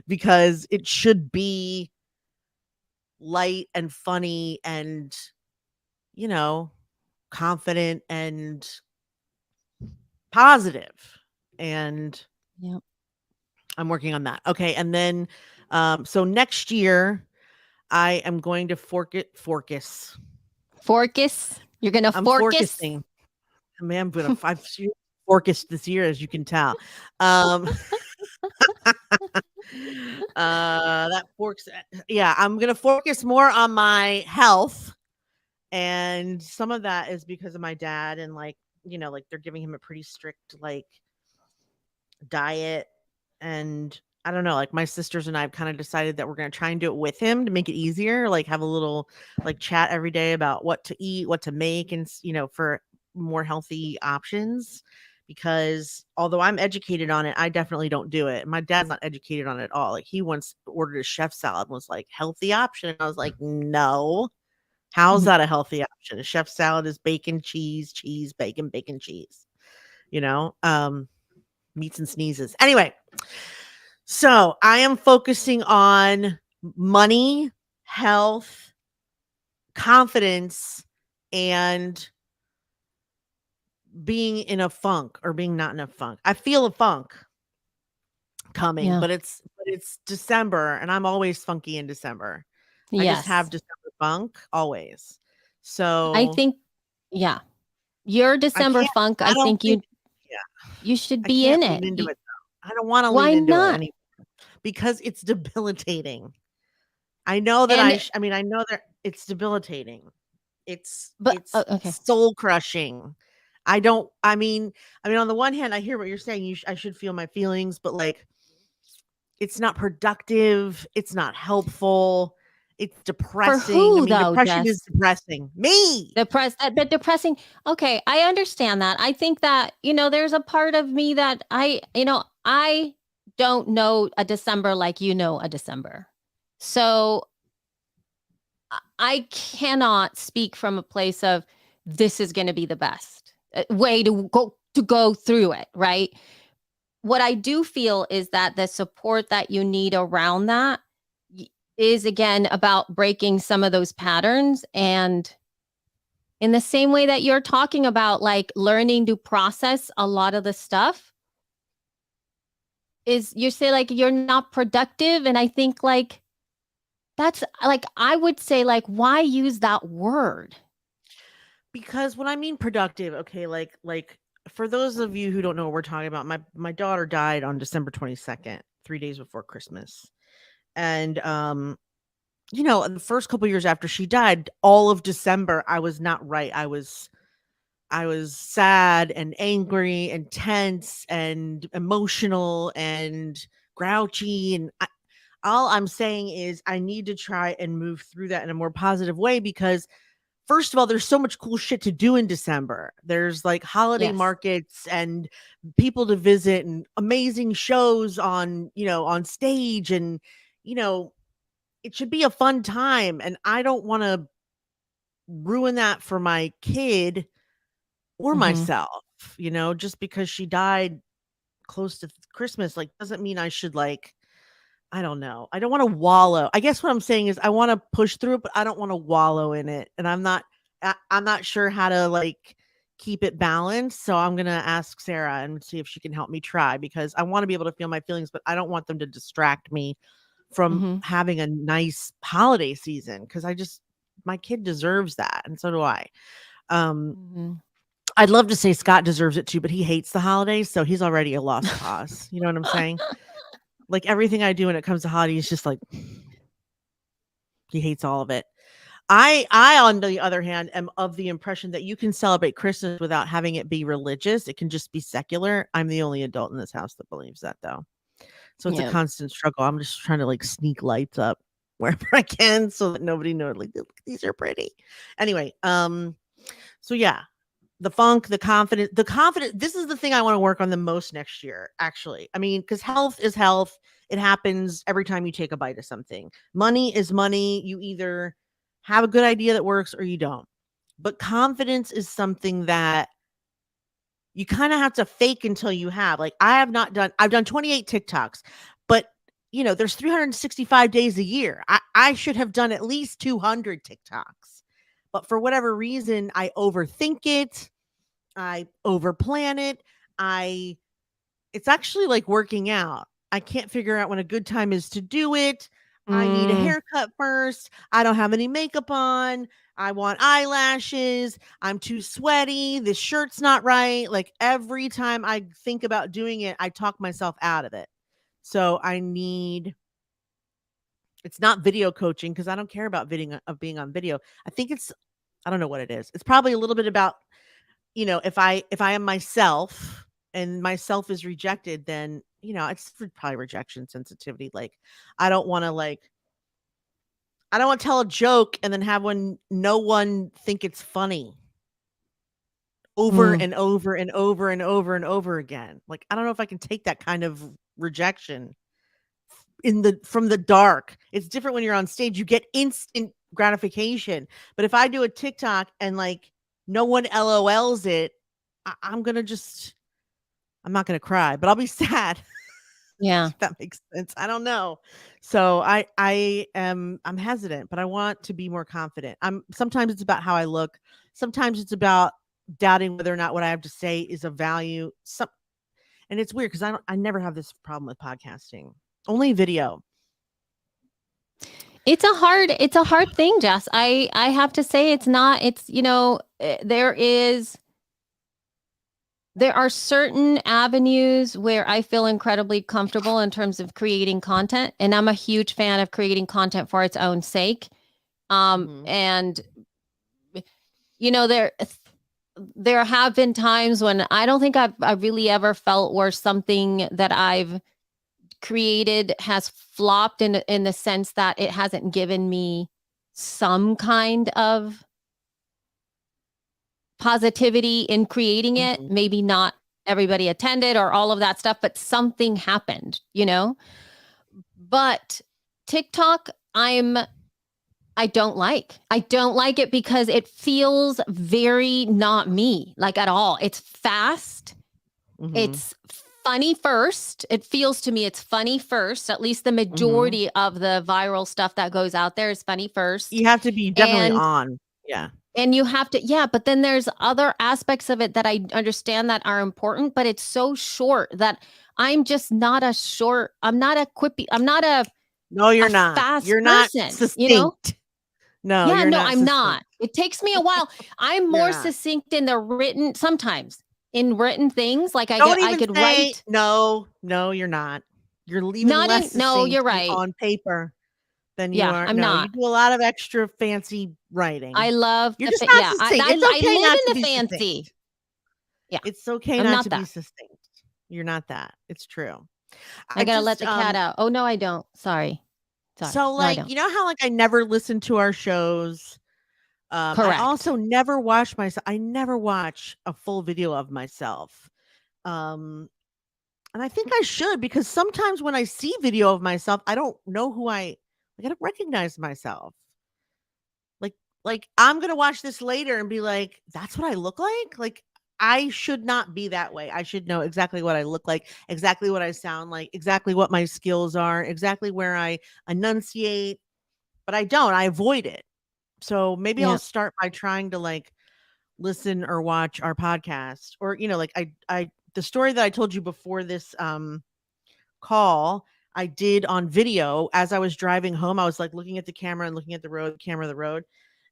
because it should be light and funny and, you know, confident and positive. And Yep. I'm working on that. Okay. And then, so next year I am going to focus. You're gonna I'm focus. focusing. Man, I'm gonna I've focused this year, as you can tell. That forks. Yeah, I'm gonna focus more on my health, and some of that is because of my dad, and like like they're giving him a pretty strict like diet, and I don't know, like my sisters and I have kind of decided that we're gonna try and do it with him to make it easier, like have a little like chat every day about what to eat, what to make, and for more healthy options. Because although I'm educated on it, I definitely don't do it. My dad's not educated on it at all. Like he once ordered a chef salad and was like, healthy option. And I was like, no. How's that a healthy option? A chef salad is bacon, cheese, bacon, cheese. Meats and sneezes. Anyway, so I am focusing on money, health, confidence, and being in a funk or being not in a funk. I feel a funk coming, Yeah. but it's December and I'm always funky in December. I just have Yes. December funk always. I So think, yeah. Your I December can't funk, I I don't think think yeah, you should I be can't in lean it. into it though. I don't want to lean Why into it not? anymore because it's debilitating. I know that And I know that it's debilitating. It's but okay. soul crushing. I mean on the one hand I hear what you're saying, I should feel my feelings, but like it's not productive, it's not helpful, it's For depressing. I who mean, though, depression is Jess? depressing. Me. The depressing. Okay, I understand that. I think that, there's a part of me that I don't know a December like a December. So I cannot speak from a place of this is going to be the best way to go through it, right? What I do feel is that the support that you need around that is again about breaking some of those patterns, and in the same way that you're talking about like learning to process a lot of the stuff is you say like you're not productive, and I think like that's like I would say like why use that word? Because when I mean productive, okay, like for those of you who don't know what we're talking about, my daughter died on December 22nd, 3 days before Christmas. And the first couple years after she died, all of December I was not right. I was sad and angry and tense and emotional and grouchy, and all I'm saying is I need to try and move through that in a more positive way, because first of all, there's so much cool shit to do in December. There's like holiday Yes. markets and people to visit and amazing shows on, on stage. And, you know, it should be a fun time. And I don't want to ruin that for my kid or Mm-hmm. myself, just because she died close to Christmas, like, doesn't mean I should, like, I don't know. I don't want to wallow. I guess what I'm saying is I want to push through it, but I don't want to wallow in it. And I'm not sure how to, like, keep it balanced. So I'm gonna ask Sarah and see if she can help me try, because I want to be able to feel my feelings, but I don't want them to distract me from Mm-hmm. having a nice holiday season, because my kid deserves that, and so do I. Um, Mm-hmm. I'd love to say Scott deserves it too, but he hates the holidays, so he's already a lost cause. You know what I'm saying? Like, everything I do when it comes to holidays, just like he hates all of it. I on the other hand am of the impression that you can celebrate Christmas without having it be religious. It can just be secular. I'm the only adult in this house that believes that, though. So it's a Yeah. constant struggle. I'm just trying to, like, sneak lights up wherever I can so that nobody knows, like, "Look, these are pretty." Anyway, so yeah, the confidence. This is the thing I want to work on the most next year, actually. I mean, because health is health. It happens every time you take a bite of something. Money is money. You either have a good idea that works or you don't. But confidence is something that you kind of have to fake until you have. Like, I've done 28 TikToks, but there's 365 days a year. I should have done at least 200 TikToks. But for whatever reason, I overthink it. I overplan it. I It's actually like working out. I can't figure out when a good time is to do it. I need a Mm, haircut first. I don't have any makeup on. I want eyelashes. I'm too sweaty. This shirt's not right. Like, every time I think about doing it, I talk myself out of it. So it's not video coaching, because I don't care about being on video. I don't know what it is. It's probably a little bit about, if I am myself and myself is rejected, then, it's probably rejection sensitivity. Like, I don't want to like I don't want to tell a joke and then have no one think it's funny over mm. and over and over and over and over again. Like, I don't know if I can take that kind of rejection from the dark. It's different when you're on stage. You get instant gratification. But if I do a TikTok and, like, no one LOLs it, I'm gonna just I'm not gonna cry, but I'll be sad. Yeah. If that makes sense. I don't know. So I'm hesitant, but I want to be more confident. Sometimes it's about how I look. Sometimes it's about doubting whether or not what I have to say is of value. And it's weird because I never have this problem with podcasting. Only video. It's a hard thing, Jess. I have to say it's not, it's, there are certain avenues where I feel incredibly comfortable in terms of creating content, and I'm a huge fan of creating content for its own sake. Mhm. And you know, there have been times when I don't think I've really ever felt where something that I've created has flopped in the sense that it hasn't given me some kind of positivity in creating it. Mhm. Maybe not everybody attended or all of that stuff, but something happened, But TikTok, I don't like. I don't like it because it feels very not me, like, at all. It's fast. Mhm. It's funny first. It feels to me it's funny first. At least the Mhm. majority of the viral stuff that goes out there is funny first. You have to be definitely And on. Yeah. you have to, yeah, but then there's other aspects of it that I understand that are important, but it's so short that I'm just not a short, I'm not a quippy, I'm not No, you're a not. fast You're not person? succinct. No, Yeah, you're no, not I'm succinct. not. It takes me a while. I'm You're more not. succinct in the written, sometimes in written things. Like Don't I even could say write, no. No, you're not. You're even not less in, no, you're succinct right. on paper than you Yeah, are. I'm No, you not. do a lot of extra fancy writing. I love You're the, just not yeah, succinct. It's I okay live not in to the be fancy. succinct. Yeah, It's okay I'm not not to be that. succinct. You're not that. It's true. I I gotta let just the cat out. Oh, no, I don't. Sorry. so, No, I like, don't. you know how, like, I never listen to our shows. I Correct. also never watch myself. I never watch a full video of myself. Um, and I think I should, because sometimes when I see video of myself, I don't know who I don't recognize myself. Like I'm gonna watch this later and be like, that's what I look like? Like, I should not be that way. I should know exactly what I look like, exactly what I sound like, exactly what my skills are, exactly where I enunciate, but I don't. I avoid it. So maybe I'll Yeah. start by trying to like listen or watch our podcast, or like I the story that I told you before this call, I did on video as I was driving home. I was like looking at the camera and looking at the road, the camera, the road.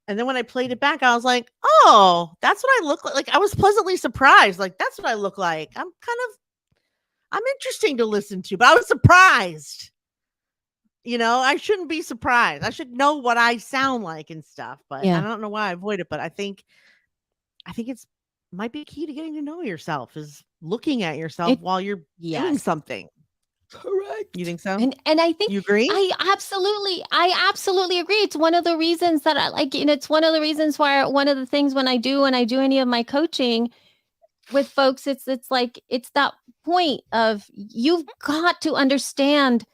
And then when I played it back, I was like, "Oh, that's what I look like." Like, I was pleasantly surprised. Like, that's what I look like. I'm interesting to listen to, but I was surprised. I shouldn't be surprised. I should know what I sound like and stuff, but I Yeah. don't know why I avoid it, but I think it's might be key to getting to know yourself is looking at yourself It while you're doing yes. something. You Correct. think so? And I think You agree? I absolutely agree. It's one of the reasons that I like, it's one of the reasons why one of the things when I do any of my coaching with folks, it's like it's that point of you've got to understand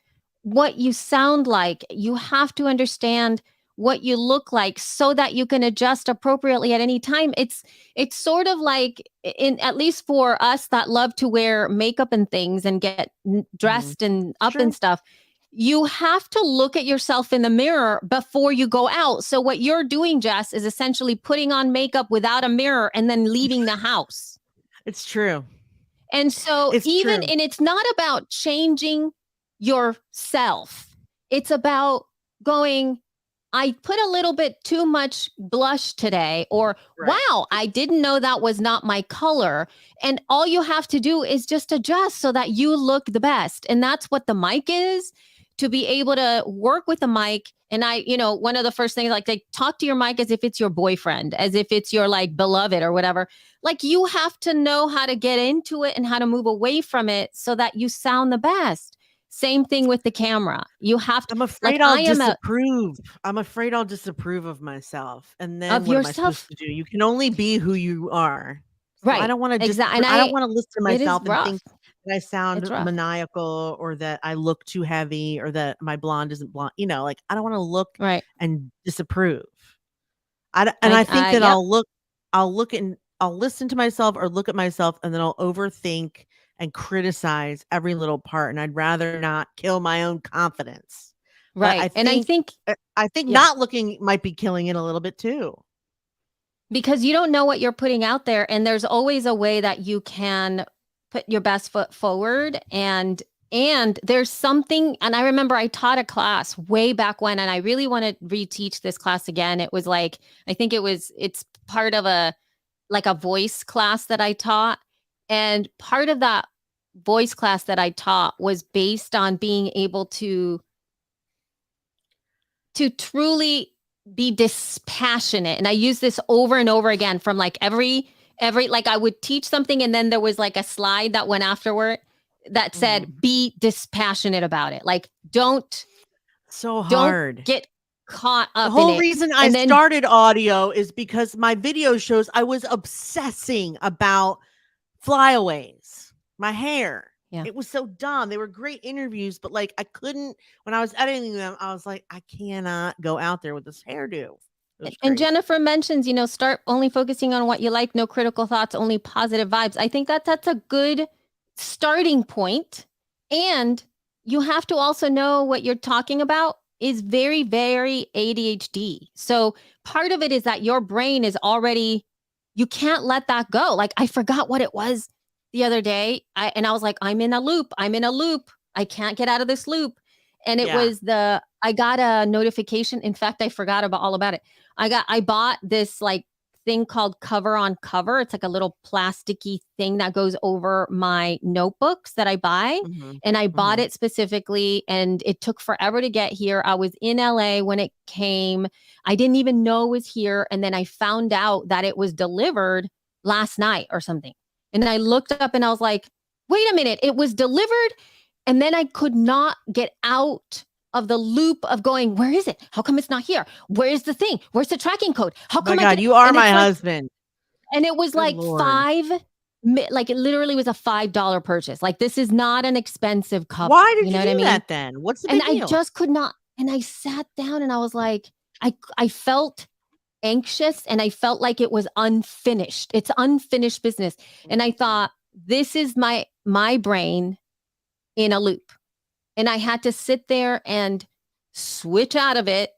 what you sound like. You have to understand what you look like so that you can adjust appropriately at any time. It's sort of like in at least for us that love to wear makeup and things and get Mhm. dressed and It's up and true. stuff. You have to look at yourself in the mirror before you go out. So what you're doing, Jess, is essentially putting on makeup without a mirror and then leaving the house. It's true. And so It's even true. and it's not about changing yourself. It's about going, I put a little bit too much blush today, or Right. wow, I didn't know that was not my color. And all you have to do is just adjust so that you look the best. And that's what the mic is, to be able to work with the mic. And one of the first things, like, they talk to your mic as if it's your boyfriend, as if it's your like beloved or whatever. Like, you have to know how to get into it and how to move away from it so that you sound the best. Same thing with the camera. You have to, I'm like, afraid I'll I am a disapprove. I'm afraid I'll disapprove of myself. And then of what am I supposed yourself. to do? You can only be who you are. So I Right. don't want to Exactly. disapprove. And I don't want to listen to it is myself and rough. think that I It's sound rough. maniacal, or that I look too heavy, or that my blonde isn't blonde. Like, I don't want to look Right. and disapprove. And I think that Yep. I'll listen to myself or look at myself, and then I'll overthink and criticize every little part, and I'd rather not kill my own confidence. But Right. And I think, I think yeah, not looking might be killing it a little bit too. because you don't know what you're putting out there. And there's always a way that you can put your best foot forward. And there's something, and I remember I taught a class way back when, and I really want to reteach this class again. It was like, I think it's part of a voice class that I taught. And part of that voice class that I taught was based on being able to truly be dispassionate. And I use this over and over again from like every like I would teach something and then there was like a slide that went afterward that said Mhm. be dispassionate about it. Like So don't hard. get caught The up in whole it. reason I And then started audio is because my video shows I was obsessing about flyaways, my hair. yeah. It was so dumb. They were great interviews, but like I couldn't, when I was editing them, I was like, I cannot go out there with this hairdo. It was And crazy. Jennifer mentions, start only focusing on what you like, no critical thoughts, only positive vibes. I think that that's a good starting point. And you have to also know what you're talking about is very, very ADHD. So part of it is that your brain is already, you can't let that go. Like, I forgot what it was the other day. And I was like, I'm in a loop. I'm in a loop. I can't get out of this loop. And it Yeah. was I got a notification. In fact, I forgot all about it. I bought this like thing called Cover on Cover. It's like a little plasticky thing that goes over my notebooks that I buy. Mhm. And I bought Mhm. it specifically, and it took forever to get here. I was in LA when it came. I didn't even know it was here. And then I found out that it was delivered last night or something. And I looked up and I was like, wait a minute, it was delivered. And then I could not get out of the loop of going, where is it? How come it's not here? Where is the thing? Where's the tracking code? How Oh my come I God, get? you are And my it's like, husband. and it was Good like Lord. like it literally was a $5 purchase. Like this is not an expensive cover. Why did You you know what I do mean? that then? What's the And big I deal? just could not. And I sat down and I was like, I felt anxious and I felt like it was unfinished. It's unfinished business. And I thought, this is my brain in a loop. And I had to sit there and switch out of it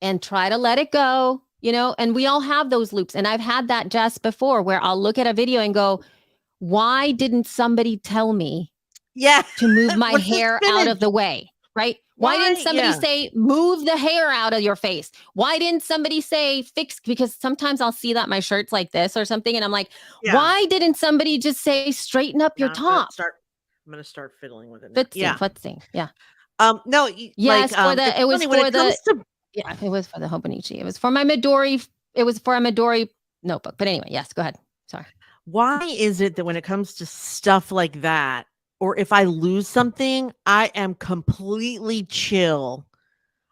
and try to let it go, and we all have those loops. And I've had that just before where I'll look at a video and go, why didn't somebody tell me Yeah. to move my Let's just hair out of finish. the way? Right? Why didn't Why? somebody Yeah. say, move the hair out of your face? Why didn't somebody say, fix? Because sometimes I'll see that my shirt's like this or something. And I'm like, Yeah. why didn't somebody just say, straighten up your Yeah, top? I'm gonna start fiddling with it now. Yeah. Futzing. Yeah. No, Yes, it's funny when it comes to yeah, it was for the Hobonichi. It was for my Midori. It was for a Midori notebook. But anyway, yes, go ahead. Sorry. why is it that when it comes to stuff like that, or if I lose something, I am completely chill,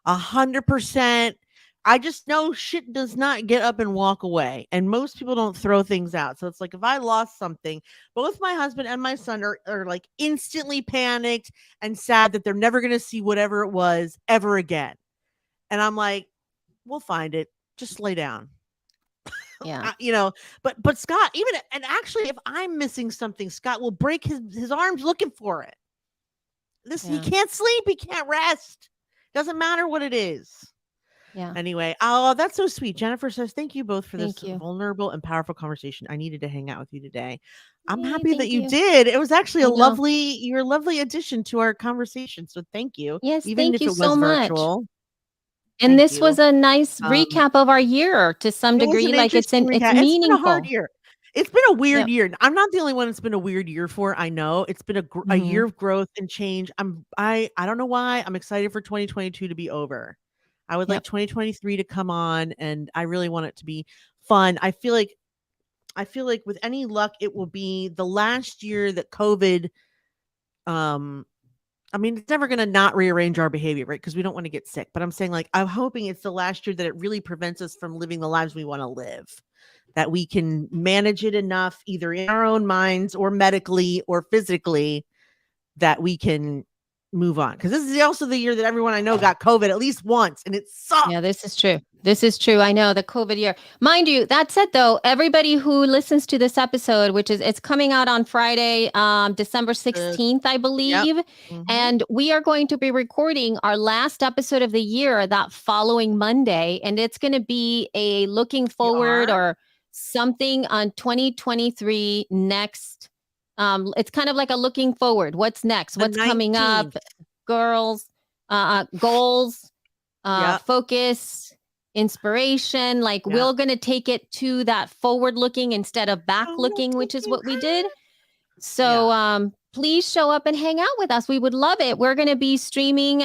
100%. I just know shit does not get up and walk away, and most people don't throw things out. So it's like if I lost something, both my husband and my son are like instantly panicked and sad that they're never going to see whatever it was ever again. And I'm like, we'll find it. Just lay down. Yeah. But Scott, even and actually, if I'm missing something, Scott will break his arms looking for it. He can't sleep, he can't rest. Doesn't matter what it is. Yeah. Anyway, oh, that's so sweet. Jennifer says, thank you both for this Thank you. vulnerable and powerful conversation. I needed to hang out with you today. I'm Yay, happy that thank you you. did. It was actually I know. you're a lovely addition to our conversation. So thank you. Yes, Even thank if you it so was much. virtual. And Thank this was you. a nice Um, recap of our year to some It was degree. an Like it's interesting recap. It's been a hard meaningful. year. It's been a weird Yep. year. I'm not the only one it's been a weird year for. I know. It's been a year of growth and change. I don't know why. I'm excited for 2022 to be over. I would like Yep. 2023 to come on, and I really want it to be fun. I feel like with any luck it will be the last year that COVID I mean, it's never going to not rearrange our behavior, right? Because we don't want to get sick. But I'm saying, like, I'm hoping it's the last year that it really prevents us from living the lives we want to live, that we can manage it enough, either in our own minds or medically or physically, that we can move on. Because this is also the year that everyone I know got COVID at least once, and it sucks. Yeah, this is true. This is true. I know the COVID year. Mind you, that said though, everybody who listens to this episode, which is it's coming out on Friday, December 16th, I believe. Mhm. And we are going to be recording our last episode of the year that following Monday. And it's going to be a looking forward or something on 2023 next. It's kind of like a looking forward. What's next? What's coming up? Goals, focus, inspiration. Like we're going to take it to that forward looking instead of back looking, which is what we did. So please show up and hang out with us. We would love it. We're going to be streaming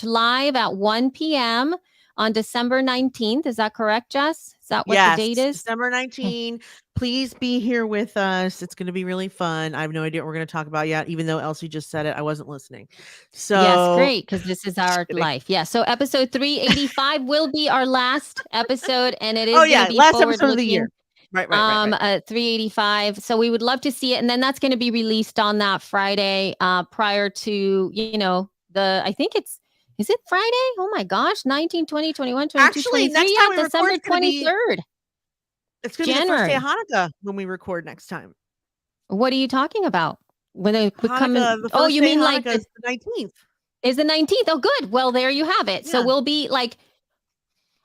live at 1 p.m. on December 19th. Is that correct, Jess? Is that what the date is? December 19th. Please be here with us. It's going to be really fun. I have no idea what we're going to talk about yet, even though Elsie just said it. I wasn't listening. So yes, great, because this is our life. Yeah. So episode 385 will be our last episode, and it is going to be last episode of the year. Right. 385. So we would love to see it, and then that's going to be released on that Friday, prior to I think is it Friday? Oh my gosh, 19, 20, 21, 22, Actually, 23. next time we December record, 23rd. It's going to be the first day of Hanukkah when we record next time. What are you talking about? When they come in? Oh, you mean like the 19th? Is the 19th? Oh, good. Well, there you have it. Yeah. So we'll be like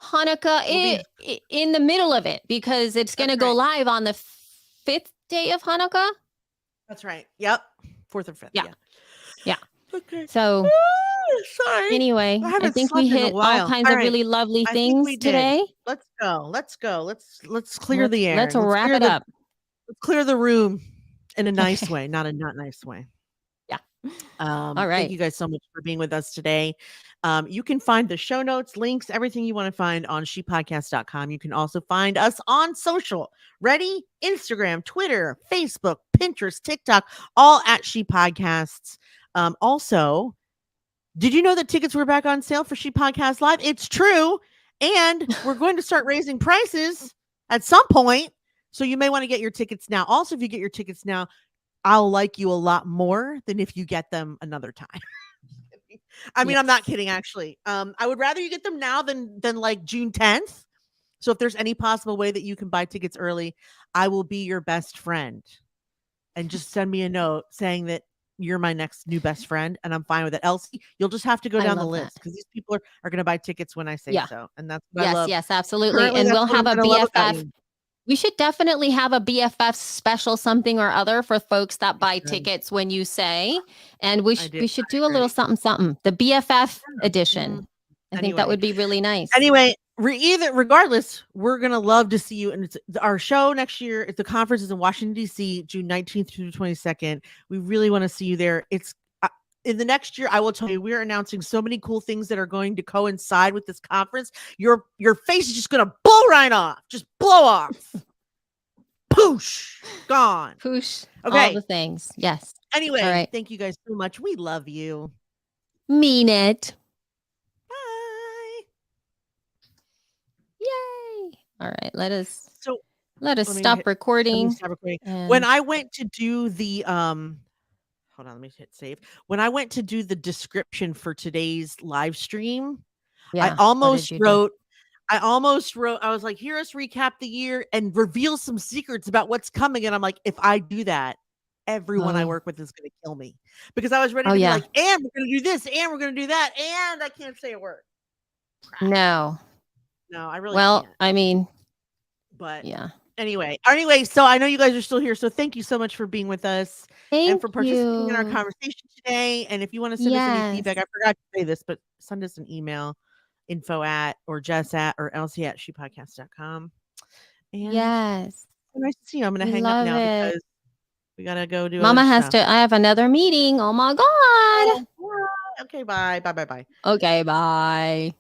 Hanukkah in the middle of it because it's going to go live on the 5th day of Hanukkah. That's right. Yep. 4th or 5th. Yeah. Okay. So sorry. Anyway, I think we hit all kinds of really lovely things today. Let's go. Let's clear the air. Let's wrap it up. Let's clear the room in a nice way, not nice way. Yeah. All right. Thank you guys so much for being with us today. You can find the show notes, links, everything you want to find on shepodcast.com. You can also find us on social. Ready? Instagram, Twitter, Facebook, Pinterest, TikTok, all at She Podcasts. Also, Did you know that tickets were back on sale for She Podcast Live? It's true. And we're going to start raising prices at some point. So you may want to get your tickets now. Also, if you get your tickets now, I'll like you a lot more than if you get them another time. I mean, I'm not Yes. kidding, actually. I would rather you get them now than like June 10th. So if there's any possible way that you can buy tickets early, I will be your best friend. And just send me a note saying that you're my next new best friend, and I'm fine with it. Elsie, you'll just have to go I down the love that. list because these people are going to buy tickets when I say Yeah. so, and that's what I Yes, love. yes, absolutely. Currently, And that's we'll what I'm have a going to love about BFF. you. We should definitely have a BFF special something or other for folks that buy should. tickets when you say. And we I should do a agree. little something something. The BFF edition. Mhm. I think that Anyway, would be really nice. regardless, we're gonna love to see you. And it's our show next year. The conference is in Washington D.C., June 19th through the 22nd. We really want to see you there. It's in the next year. I will tell you, we're announcing so many cool things that are going to coincide with this conference. Your face is just gonna blow right off. Just blow off. Poosh, gone. Poosh. Okay. All the things. Yes. Anyway, All right. thank you guys so much. We love you. Mean it. Bye. Yay. All right. Let us So stop let me recording. stop recording. And When I went to do the hold on, let me hit save. When I went to do the description for today's live stream, I yeah, what did almost you do? wrote I was like, hear us recap the year and reveal some secrets about what's coming. And I'm like, if I do that, everyone I Oh. work with is going to kill me because I was ready Oh, to be yeah. like, and we're going to do this, and we're going to do that, and I can't say a word. Crap. No. No, I really Well, can't. I mean, But yeah. anyway, so I know you guys are still here. So thank you so much for being with us and Thank for participating in our you. conversation today. And if you want to send us any feedback, Yes. I forgot to say this, but send us an email, info@or Jess@ or Elsie@shepodcast.com. And Yes. so nice to see you. I'm gonna We hang up love now it. because we gotta go do Mama other has stuff. to, I have another meeting. Oh my God. Oh, okay, bye. Bye. Okay, bye.